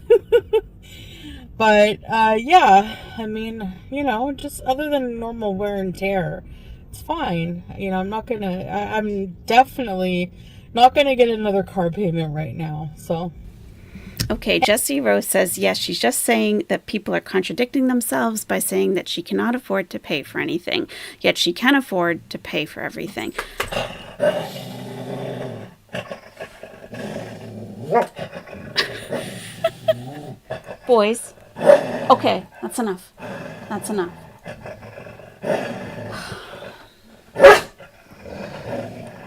But, yeah, I mean, you know, just other than normal wear and tear, it's fine. You know, I'm definitely not going to get another car payment right now, so... Okay, Jessie Rose says, yes, she's just saying that people are contradicting themselves by saying that she cannot afford to pay for anything, yet she can afford to pay for everything. Boys, okay, that's enough. That's enough.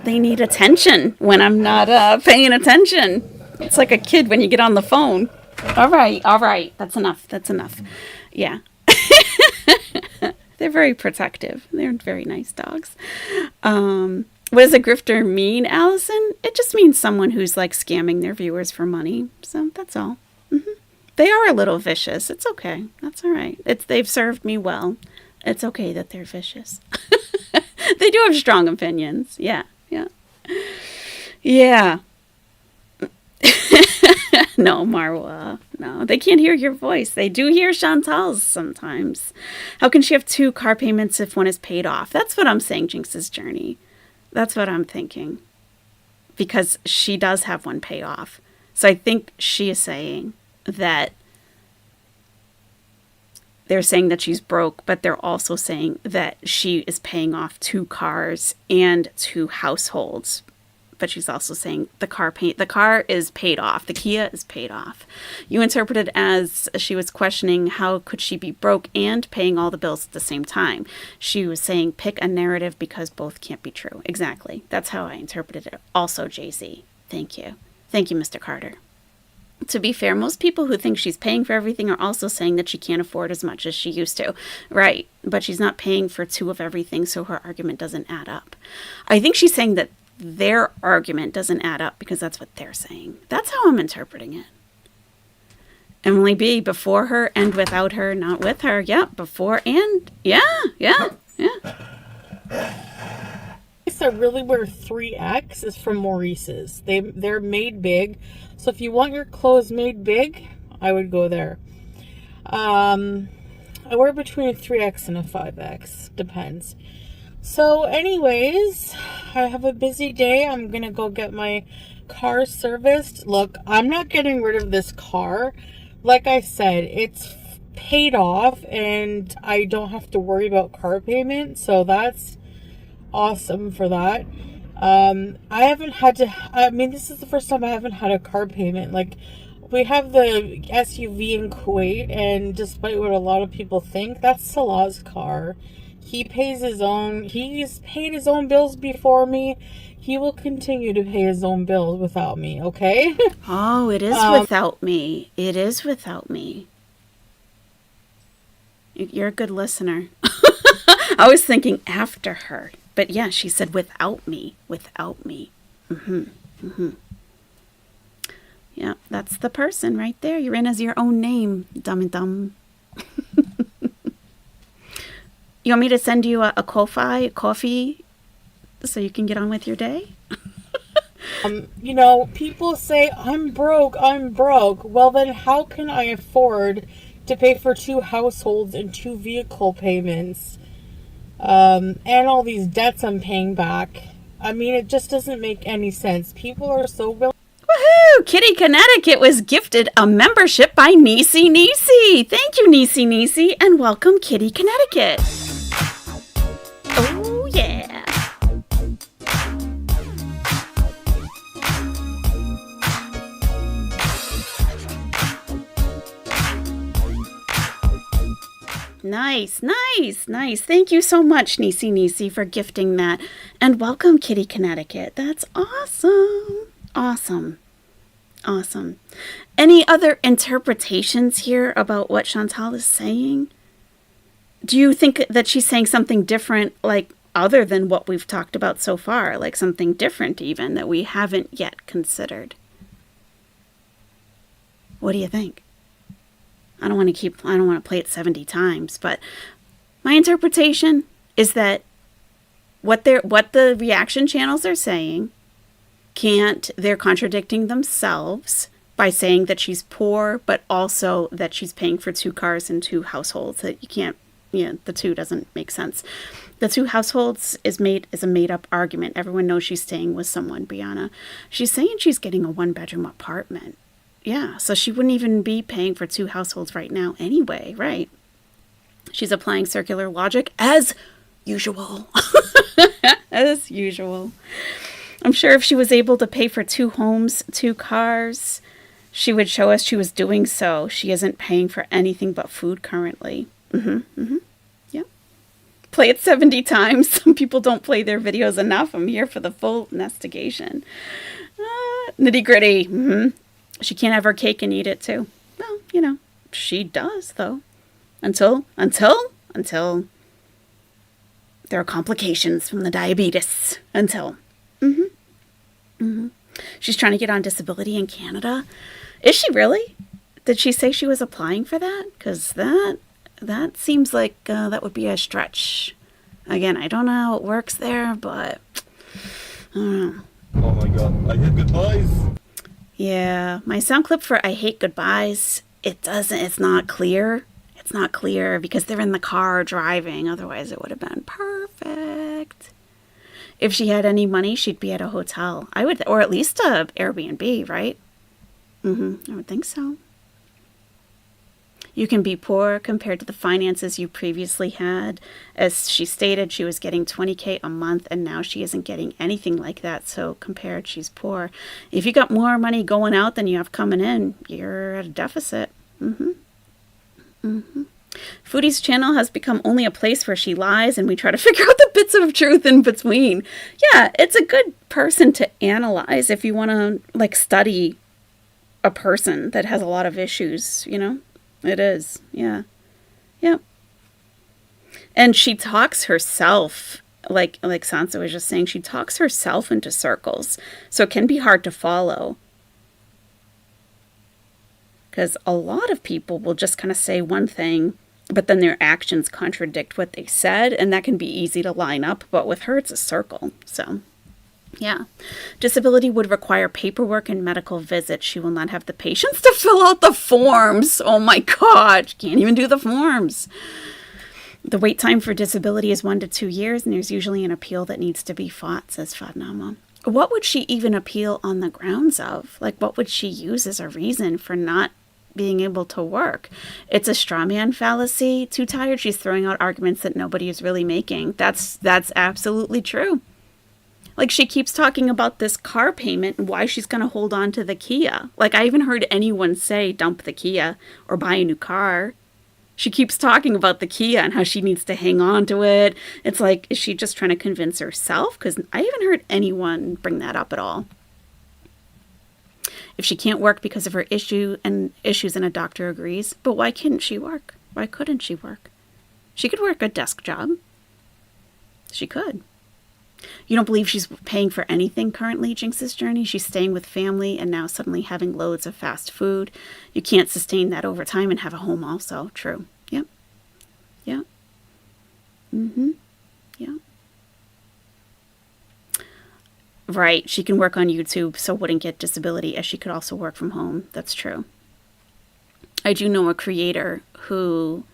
They need attention when I'm not paying attention. It's like a kid when you get on the phone. All right. That's enough. Yeah. They're very protective. They're very nice dogs. What does a grifter mean, Allison? It just means someone who's like scamming their viewers for money. So that's all. They are a little vicious. It's okay. That's all right. They've served me well. It's okay that they're vicious. They do have strong opinions. Yeah. No, Marwa. No, they can't hear your voice. They do hear Chantal's sometimes. How can she have 2 car payments if one is paid off? That's what I'm saying, Jinx's journey. That's what I'm thinking. Because she does have one pay off. So I think she is saying that they're saying that she's broke, but they're also saying that she is paying off 2 cars and 2 households. But she's also saying the car is paid off. The Kia is paid off. You interpret it as she was questioning how could she be broke and paying all the bills at the same time. She was saying pick a narrative because both can't be true. Exactly. That's how I interpreted it. Also, JC. Thank you. Thank you, Mr. Carter. To be fair, most people who think she's paying for everything are also saying that she can't afford as much as she used to. Right. But she's not paying for 2 of everything, so her argument doesn't add up. I think she's saying that their argument doesn't add up because that's what they're saying. That's how I'm interpreting it. Emily B, before her and without her, not with her. Yeah, before and yeah. That really worth 3X is from Maurice's. They're made big. So if you want your clothes made big, I would go there. I wear between a 3X and a 5X. Depends. So anyways, I have a busy day. I'm going to go get my car serviced. Look, I'm not getting rid of this car. Like I said, it's paid off and I don't have to worry about car payment. So that's awesome for that. This is the first time I haven't had a car payment. Like, we have the SUV in Kuwait, and despite what a lot of people think, that's Salah's car. He's paid his own bills before me. He will continue to pay his own bills without me, okay? Oh, it is without me. It is without me. You're a good listener. I was thinking after her. But yeah, she said without me. Without me. Yeah, that's the person right there. You're in as your own name, dumb and dumb. You want me to send you a coffee, so you can get on with your day? You know, people say, I'm broke. Well, then how can I afford to pay for 2 households and 2 vehicle payments? And all these debts I'm paying back. I mean, it just doesn't make any sense. People are so willing. Woohoo! Kitty Connecticut was gifted a membership by Nisi Nisi. Thank you, Nisi Nisi, and welcome, Kitty Connecticut. Oh, yeah. Nice. Thank you so much, Nisi, for gifting that. And welcome, Kitty Connecticut. That's awesome. Any other interpretations here about what Chantal is saying? Do you think that she's saying something different, like other than what we've talked about so far, like something different even that we haven't yet considered? What do you think? I don't want to play it 70 times, but my interpretation is that what the reaction channels are saying they're contradicting themselves by saying that she's poor, but also that she's paying for 2 cars and 2 households. That you can't, the 2 doesn't make sense. The 2 households is a made up argument. Everyone knows she's staying with someone, Brianna. She's saying she's getting a 1-bedroom apartment. Yeah, so she wouldn't even be paying for 2 households right now anyway, right? She's applying circular logic as usual. As usual. I'm sure if she was able to pay for 2 homes, 2 cars, she would show us she was doing so. She isn't paying for anything but food currently. Yeah. Play it 70 times. Some people don't play their videos enough. I'm here for the full investigation. Nitty gritty. She can't have her cake and eat it too. Well, she does though. Until there are complications from the diabetes. She's trying to get on disability in Canada. Is she really? Did she say she was applying for that? Because that seems like that would be a stretch. Again, I don't know how it works there, but I don't know. Oh my god, I hate goodbyes. Yeah, my sound clip for I hate goodbyes, it's not clear. It's not clear because they're in the car driving. Otherwise, it would have been perfect. If she had any money, she'd be at a hotel. Or at least a Airbnb, right? I would think so. You can be poor compared to the finances you previously had. As she stated, she was getting $20K a month, and now she isn't getting anything like that. So compared, she's poor. If you got more money going out than you have coming in, you're at a deficit. Foodie's channel has become only a place where she lies and we try to figure out the bits of truth in between. Yeah, it's a good person to analyze if you want to study a person that has a lot of issues, It is. Yeah. And she talks herself, like Sansa was just saying, she talks herself into circles. So it can be hard to follow. Because a lot of people will just kind of say one thing, but then their actions contradict what they said, and that can be easy to line up. But with her, it's a circle. So, yeah. Disability would require paperwork and medical visits. She will not have the patience to fill out the forms. Oh my God. She can't even do the forms. The wait time for disability is 1 to 2 years, and there's usually an appeal that needs to be fought, says Fatnama. What would she even appeal on the grounds of? What would she use as a reason for not being able to work? It's a straw man fallacy. Too tired, she's throwing out arguments that nobody is really making. That's absolutely true. She keeps talking about this car payment and why she's going to hold on to the Kia. I haven't heard anyone say dump the Kia or buy a new car. She keeps talking about the Kia and how she needs to hang on to it. It's is she just trying to convince herself? Because I haven't heard anyone bring that up at all. If she can't work because of her issues and a doctor agrees, but why couldn't she work? Why couldn't she work? She could work a desk job. She could. You don't believe she's paying for anything currently, Jinx's journey? She's staying with family and now suddenly having loads of fast food. You can't sustain that over time and have a home also. True. Yep. Yeah. Yeah. Right. She can work on YouTube, so wouldn't get disability, as she could also work from home. That's true. I do know a creator who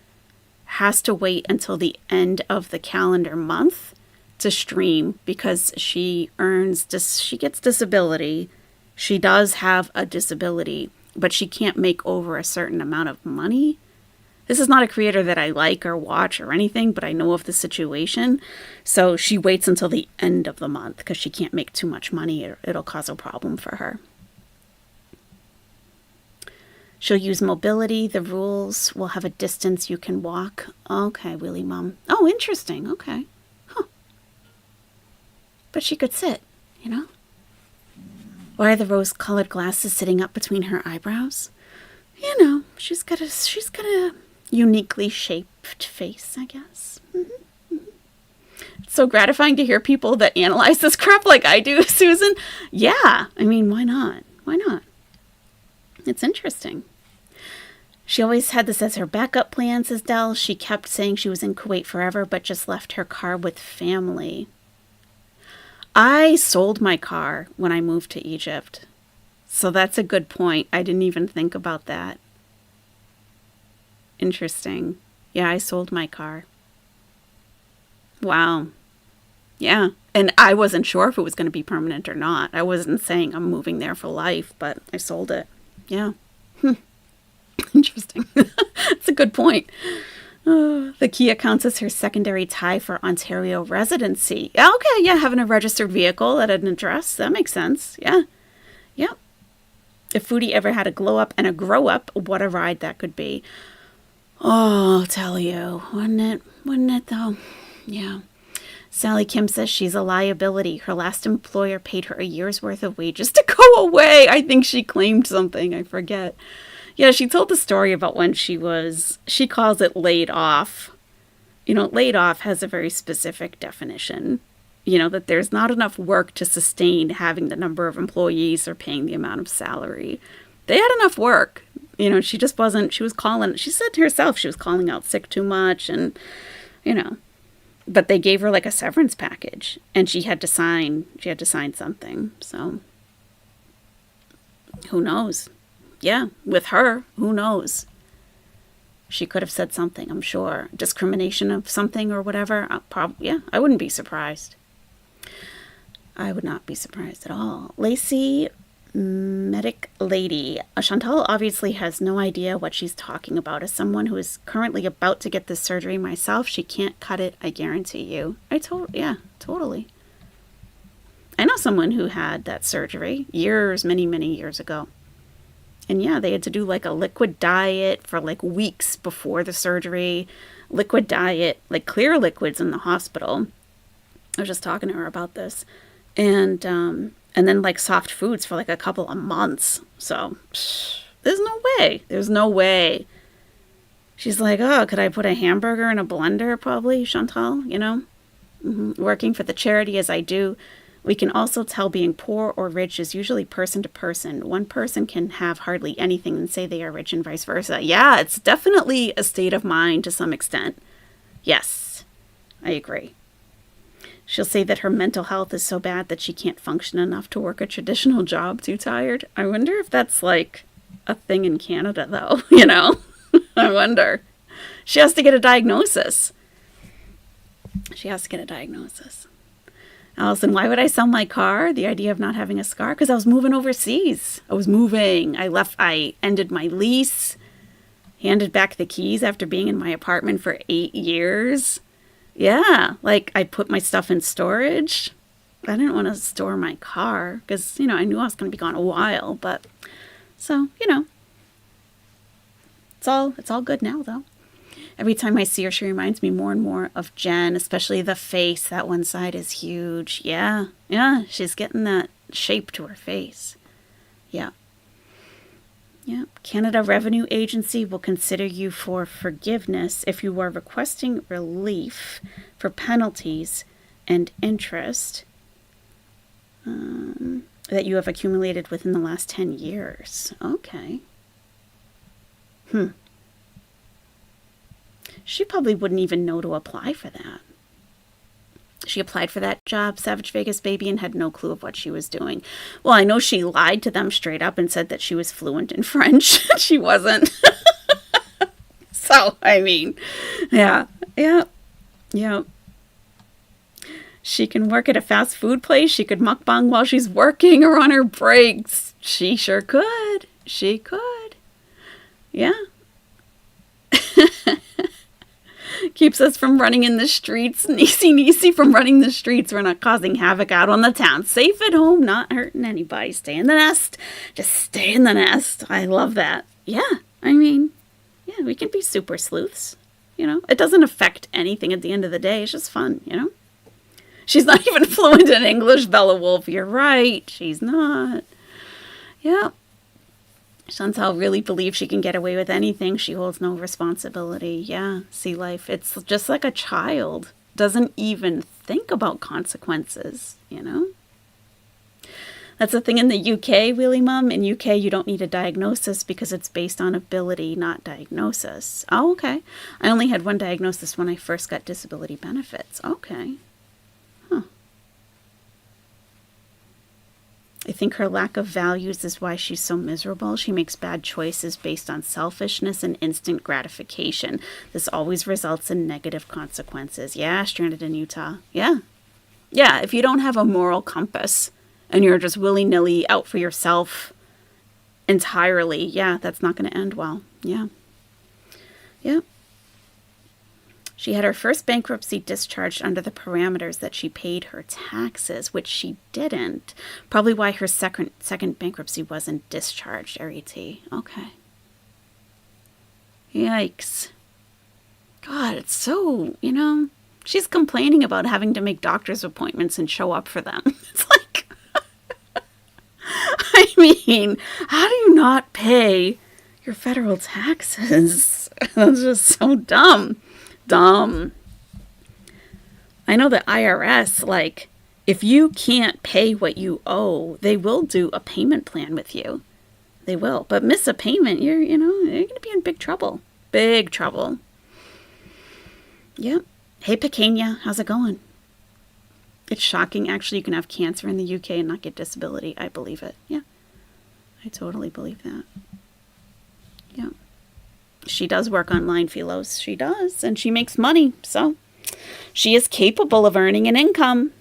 has to wait until the end of the calendar month to stream because she gets disability. She does have a disability, but she can't make over a certain amount of money. This is not a creator that I like or watch or anything, but I know of the situation. So she waits until the end of the month because she can't make too much money. It'll cause a problem for her. She'll use mobility. The rules will have a distance you can walk. Okay, Willy Mum. Oh, interesting. Okay. Huh. But she could sit, you know? Why are the rose-colored glasses sitting up between her eyebrows? You know, she's got a uniquely shaped face, I guess. It's so gratifying to hear people that analyze this crap like I do, Susan. Yeah, I mean, why not? Why not? It's interesting. She always had this as her backup plan, says Dell. She kept saying she was in Kuwait forever, but just left her car with family. I sold my car when I moved to Egypt. So that's a good point. I didn't even think about that. Interesting. Yeah, I sold my car. Wow. Yeah. And I wasn't sure if it was going to be permanent or not. I wasn't saying I'm moving there for life, but I sold it. Yeah. Interesting. That's a good point. The Kia counts as her secondary tie for Ontario residency. Okay, yeah, having a registered vehicle at an address, that makes sense. Yeah. Yep. If Foodie ever had a glow up and a grow up, what a ride that could be. Oh, I'll tell you. Wouldn't it? Wouldn't it though? Yeah. Sally Kim says she's a liability. Her last employer paid her a year's worth of wages to go away. I think she claimed something. I forget. Yeah, she told the story about when she calls it laid off. You know, laid off has a very specific definition. You know, that there's not enough work to sustain having the number of employees or paying the amount of salary. They had enough work. You know, she just wasn't, she said to herself she was calling out sick too much and, you know, but they gave her like a severance package and she had to sign something. So who knows? Yeah, with her, who knows? She could have said something, I'm sure. Discrimination of something or whatever. I wouldn't be surprised. I would not be surprised at all. Lacey, medic lady. Chantal obviously has no idea what she's talking about. As someone who is currently about to get this surgery myself, she can't cut it, I guarantee you. Totally. I know someone who had that surgery many, many years ago. And yeah, they had to do like a liquid diet for like weeks before the surgery. Liquid diet, like clear liquids in the hospital. I was just talking to her about this. And then like soft foods for like a couple of months. So there's no way. She's like, oh, could I put a hamburger in a blender? Probably, Chantal, you know? Working for the charity as I do. We can also tell being poor or rich is usually person to person. One person can have hardly anything and say they are rich and vice versa. Yeah, it's definitely a state of mind to some extent. Yes, I agree. She'll say that her mental health is so bad that she can't function enough to work a traditional job, too tired. I wonder if that's like a thing in Canada, though, you know? I wonder. She has to get a diagnosis. Allison, why would I sell my car? The idea of not having a scar? Because I was moving overseas. I ended my lease, handed back the keys after being in my apartment for 8 years. Yeah, like I put my stuff in storage. I didn't want to store my car because, you know, I knew I was going to be gone a while. But so, you know, it's all good now, though. Every time I see her, she reminds me more and more of Jen, especially the face. That one side is huge. Yeah, she's getting that shape to her face. Yeah. Canada Revenue Agency will consider you for forgiveness if you are requesting relief for penalties and interest that you have accumulated within the last 10 years. Okay. She probably wouldn't even know to apply for that. She applied for that job, Savage Vegas Baby, and had no clue of what she was doing. Well, I know she lied to them straight up and said that she was fluent in French. She wasn't. So, I mean, yeah. She can work at a fast food place. She could mukbang while she's working or on her breaks. She sure could. She could. Yeah. Keeps us from running in the streets. Nisi from running the streets. We're not causing havoc out on the town. Safe at home, not hurting anybody. Stay in the nest. Just stay in the nest. I love that. Yeah, I mean, yeah, we can be super sleuths. You know, it doesn't affect anything at the end of the day. It's just fun, you know? She's not even fluent in English, Bella Wolf. You're right. She's not. Yeah. Chantal really believes she can get away with anything. She holds no responsibility. Yeah, see life. It's just like a child. Doesn't even think about consequences, you know? That's the thing in the UK, Wheelie Mum. In UK, you don't need a diagnosis because it's based on ability, not diagnosis. Oh, okay. I only had one diagnosis when I first got disability benefits. Okay. Huh. I think her lack of values is why she's so miserable. She makes bad choices based on selfishness and instant gratification. This always results in negative consequences. Yeah, stranded in Utah. Yeah. Yeah, if you don't have a moral compass and you're just willy-nilly out for yourself entirely, yeah, that's not going to end well. Yeah. Yeah. She had her first bankruptcy discharged under the parameters that she paid her taxes, which she didn't. Probably why her second bankruptcy wasn't discharged, R.E.T. Okay. Yikes. God, it's so, you know, she's complaining about having to make doctor's appointments and show up for them. It's like, I mean, how do you not pay your federal taxes? That's just so dumb. Dumb. I know the IRS, like, if you can't pay what you owe, they will do a payment plan with you. They will. But miss a payment, you're going to be in big trouble. Big trouble. Yep. Hey, Pequeña, how's it going? It's shocking. Actually, you can have cancer in the UK and not get disability. I believe it. Yeah. I totally believe that. Yeah. She does work online, Philos. She does. And she makes money. So she is capable of earning an income.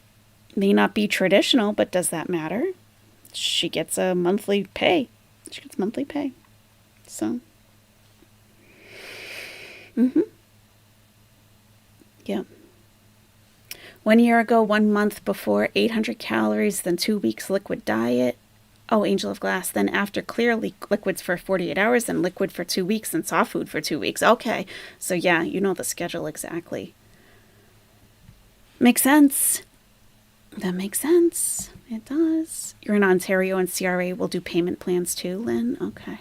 May not be traditional, but does that matter? She gets a monthly pay. She gets monthly pay. So. Yeah. 1 year ago, 1 month before, 800 calories, then 2 weeks liquid diet. Oh, Angel of Glass. Then after clear liquids for 48 hours, then liquid for 2 weeks, then soft food for 2 weeks. Okay. So yeah, you know the schedule exactly. Makes sense. That makes sense. It does. You're in Ontario and CRA will do payment plans too, Lynn? Okay.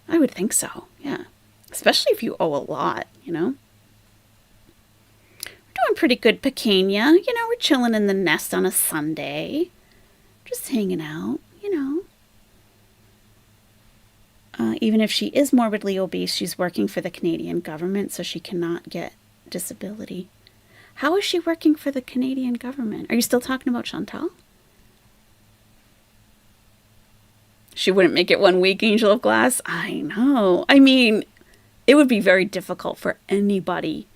I would think so. Yeah. Especially if you owe a lot, you know? Doing pretty good, Pequeña. You know, we're chilling in the nest on a Sunday. Just hanging out, you know. Even if she is morbidly obese, she's working for the Canadian government, so she cannot get disability. How is she working for the Canadian government? Are you still talking about Chantal? She wouldn't make it 1 week, Angel of Glass? I know. I mean, it would be very difficult for anybody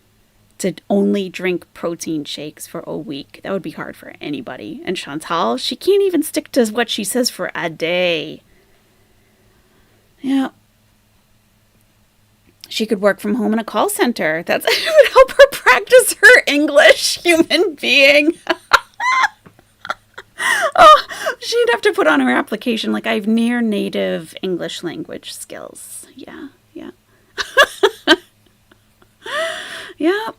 to only drink protein shakes for a week. That would be hard for anybody. And Chantal, she can't even stick to what she says for a day. Yeah. She could work from home in a call center. It would help her practice her English, human being. Oh, she'd have to put on her application, like, I have near native English language skills. Yeah, yeah. Yeah.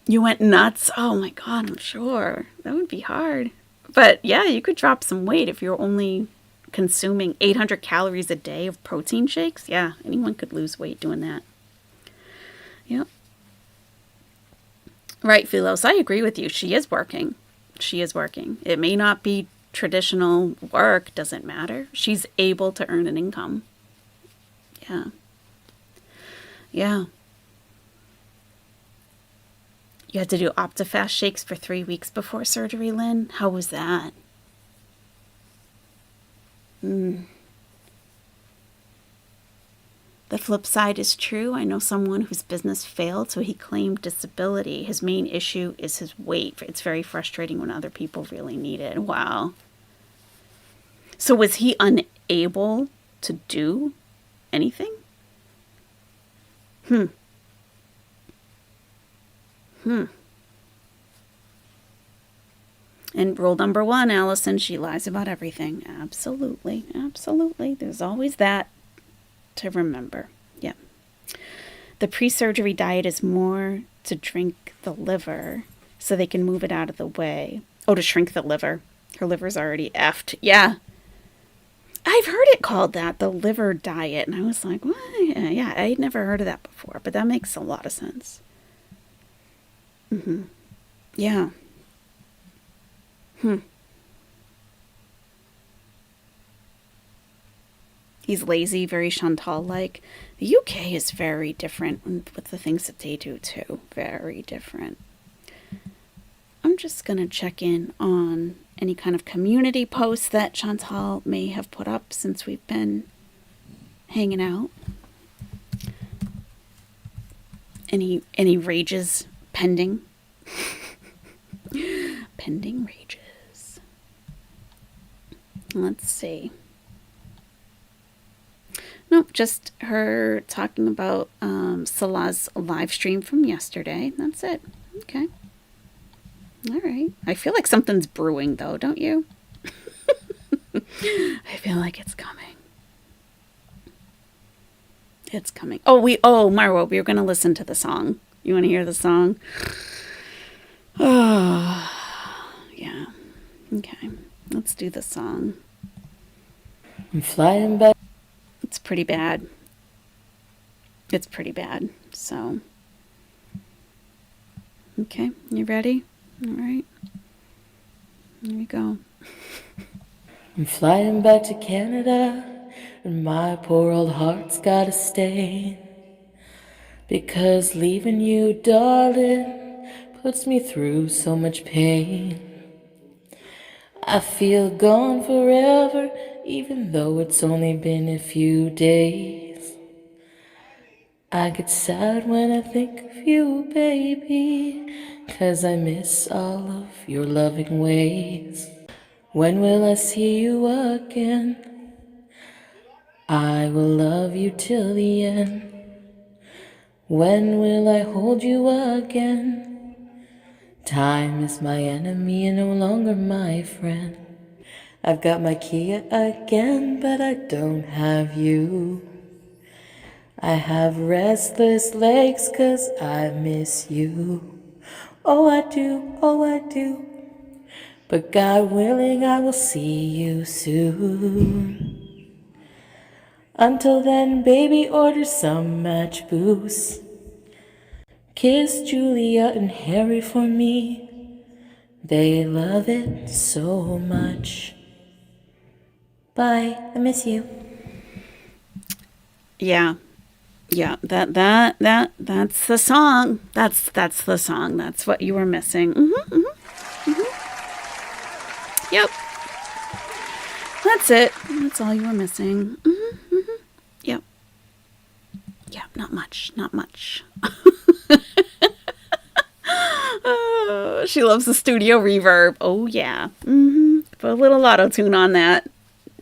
You went nuts? Oh my God, I'm sure. That would be hard. But yeah, you could drop some weight if you're only consuming 800 calories a day of protein shakes. Yeah, anyone could lose weight doing that. Yep. Right, Philos, I agree with you. She is working. She is working. It may not be traditional work, doesn't matter. She's able to earn an income. Yeah. Yeah. You had to do OptiFast shakes for 3 weeks before surgery, Lynn? How was that? The flip side is true. I know someone whose business failed, so he claimed disability. His main issue is his weight. It's very frustrating when other people really need it. Wow. So was he unable to do anything? And rule number 1, Allison, she lies about everything. Absolutely. Absolutely. There's always that. to remember. Yeah. The pre-surgery diet is more to drink the liver so they can move it out of the way. Oh, to shrink the liver. Her liver's already effed. Yeah. I've heard it called that, the liver diet. And I was like, what? Yeah, I'd never heard of that before, but that makes a lot of sense. Yeah. He's lazy, very Chantal-like. The UK is very different with the things that they do too. Very different. I'm just going to check in on any kind of community posts that Chantal may have put up since we've been hanging out. Any rages pending? Pending rages. Let's see. Nope, just her talking about Salah's live stream from yesterday. That's it. Okay. All right. I feel like something's brewing, though, don't you? I feel like it's coming. It's coming. Oh, Marwa, we were going to listen to the song. You want to hear the song? Oh, yeah. Okay. Let's do the song. I'm flying back. It's pretty bad. It's pretty bad. So, okay, you ready? All right. Here we go. I'm flying back to Canada, and my poor old heart's gotta stay. Because leaving you, darling, puts me through so much pain. I feel gone forever, even though it's only been a few days. I get sad when I think of you, baby, 'cause I miss all of your loving ways. When will I see you again? I will love you till the end. When will I hold you again? Time is my enemy and no longer my friend. I've got my Kia again, but I don't have you. I have restless legs 'cause I miss you. Oh, I do, oh, I do. But God willing, I will see you soon. Until then, baby, order some match booze. Kiss Julia and Harry for me. They love it so much. Bye, I miss you. Yeah. Yeah, that's the song. That's the song. That's what you were missing. Yep. That's it. That's all you were missing. Yep. Yeah, not much. Not much. Oh, she loves the studio reverb. Oh, yeah. Put a little auto-tune on that.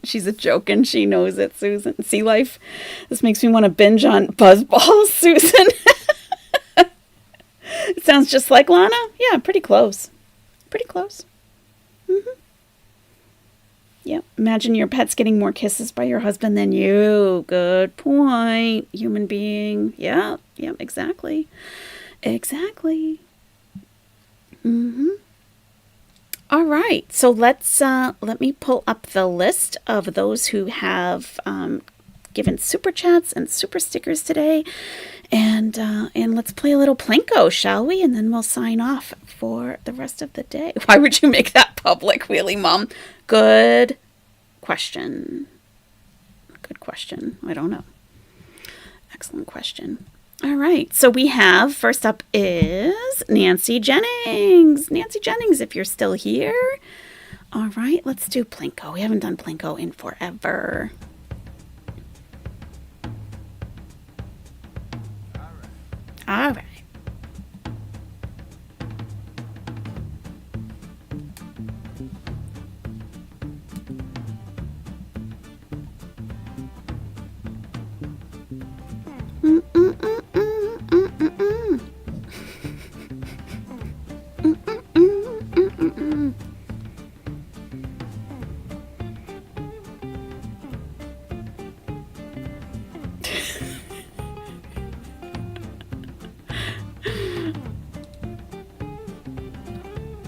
She's a joke and she knows it, Susan. Sea Life. This makes me want to binge on Buzzballs, Susan. It sounds just like Lana. Yeah, pretty close. Pretty close. Yeah. Imagine your pet's getting more kisses by your husband than you. Good point. Human being. Yeah. Yeah, exactly. Exactly. All right, so let me pull up the list of those who have given super chats and super stickers today, and let's play a little Plinko, shall we? And then we'll sign off for the rest of the day. Why would you make that public, Wheelie Mom? Good question. Good question. I don't know. Excellent question. All right, so we have, first up is Nancy Jennings. Nancy Jennings, if you're still here. All right, let's do Plinko. We haven't done Plinko in forever. All right.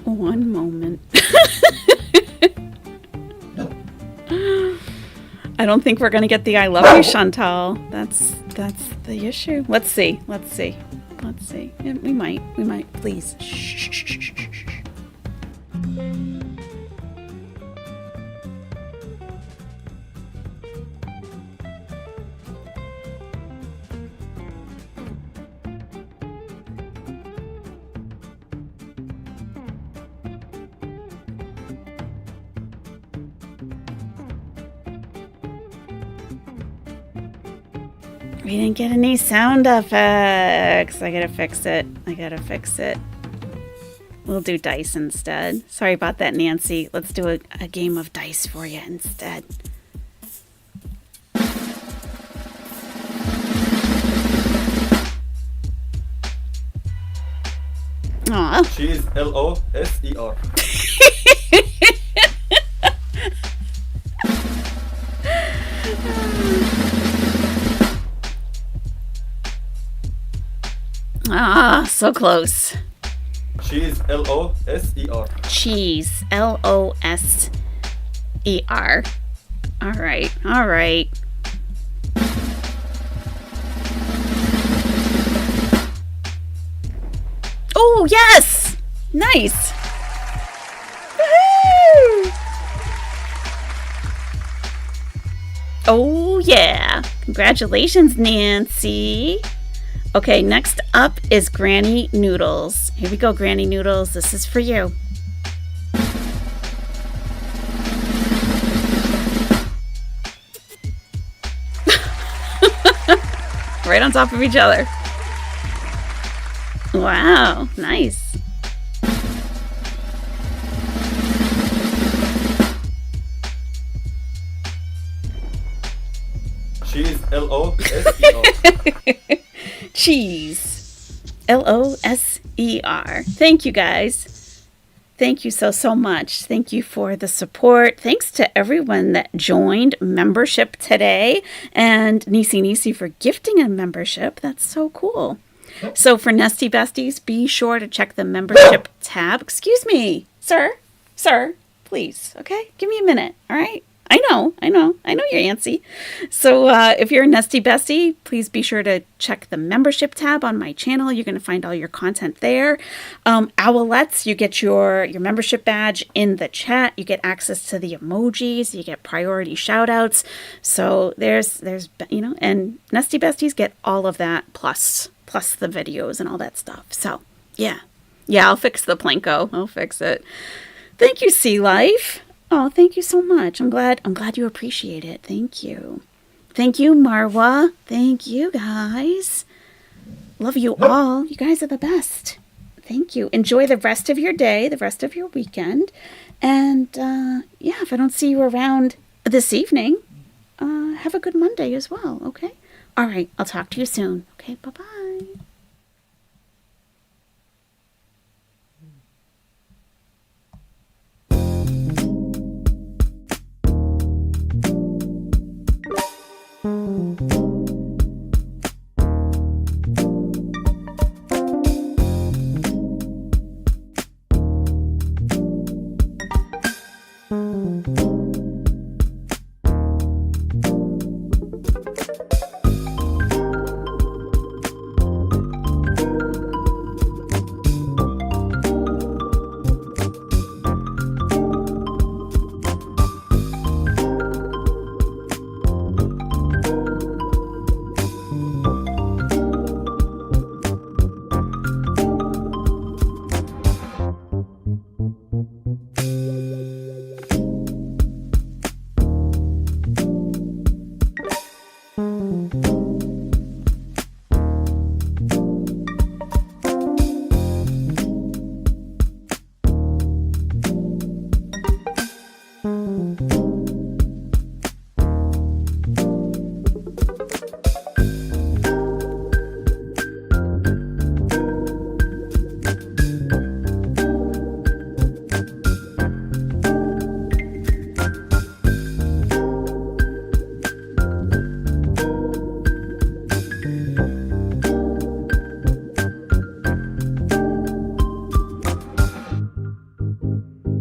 One moment. I don't think we're going to get the I love you, Chantal. That's the issue. Let's see. Yeah, we might. Please. Shh. We didn't get any sound effects. I gotta fix it. We'll do dice instead. Sorry about that, Nancy. Let's do a game of dice for you instead. Aw. She's Loser. Ah, so close. She's Loser. Cheese. Loser. All right. Oh, yes! Nice! Woohoo! Oh, yeah. Congratulations, Nancy. Okay, next up is Granny Noodles. Here we go, Granny Noodles. This is for you. Right on top of each other. Wow, nice. She's Loser. Cheese. Loser. Thank you, guys. Thank you so much. Thank you for the support. Thanks to everyone that joined membership today. And Nisi for gifting a membership. That's so cool. So for Nesty Besties, be sure to check the membership tab. Excuse me, sir, please. Okay, give me a minute. All right. I know you're antsy. So if you're a Nesty Bestie, please be sure to check the membership tab on my channel. You're going to find all your content there. Owlettes, you get your membership badge in the chat. You get access to the emojis. You get priority shout outs. So there's and Nesty Besties get all of that plus the videos and all that stuff. So yeah, I'll fix the Plinko. I'll fix it. Thank you, Sea Life. Oh, thank you so much. I'm glad you appreciate it. Thank you. Thank you, Marwa. Thank you, guys. Love you all. You guys are the best. Thank you. Enjoy the rest of your day, the rest of your weekend. And if I don't see you around this evening, have a good Monday as well, okay? All right, I'll talk to you soon. Okay, bye-bye.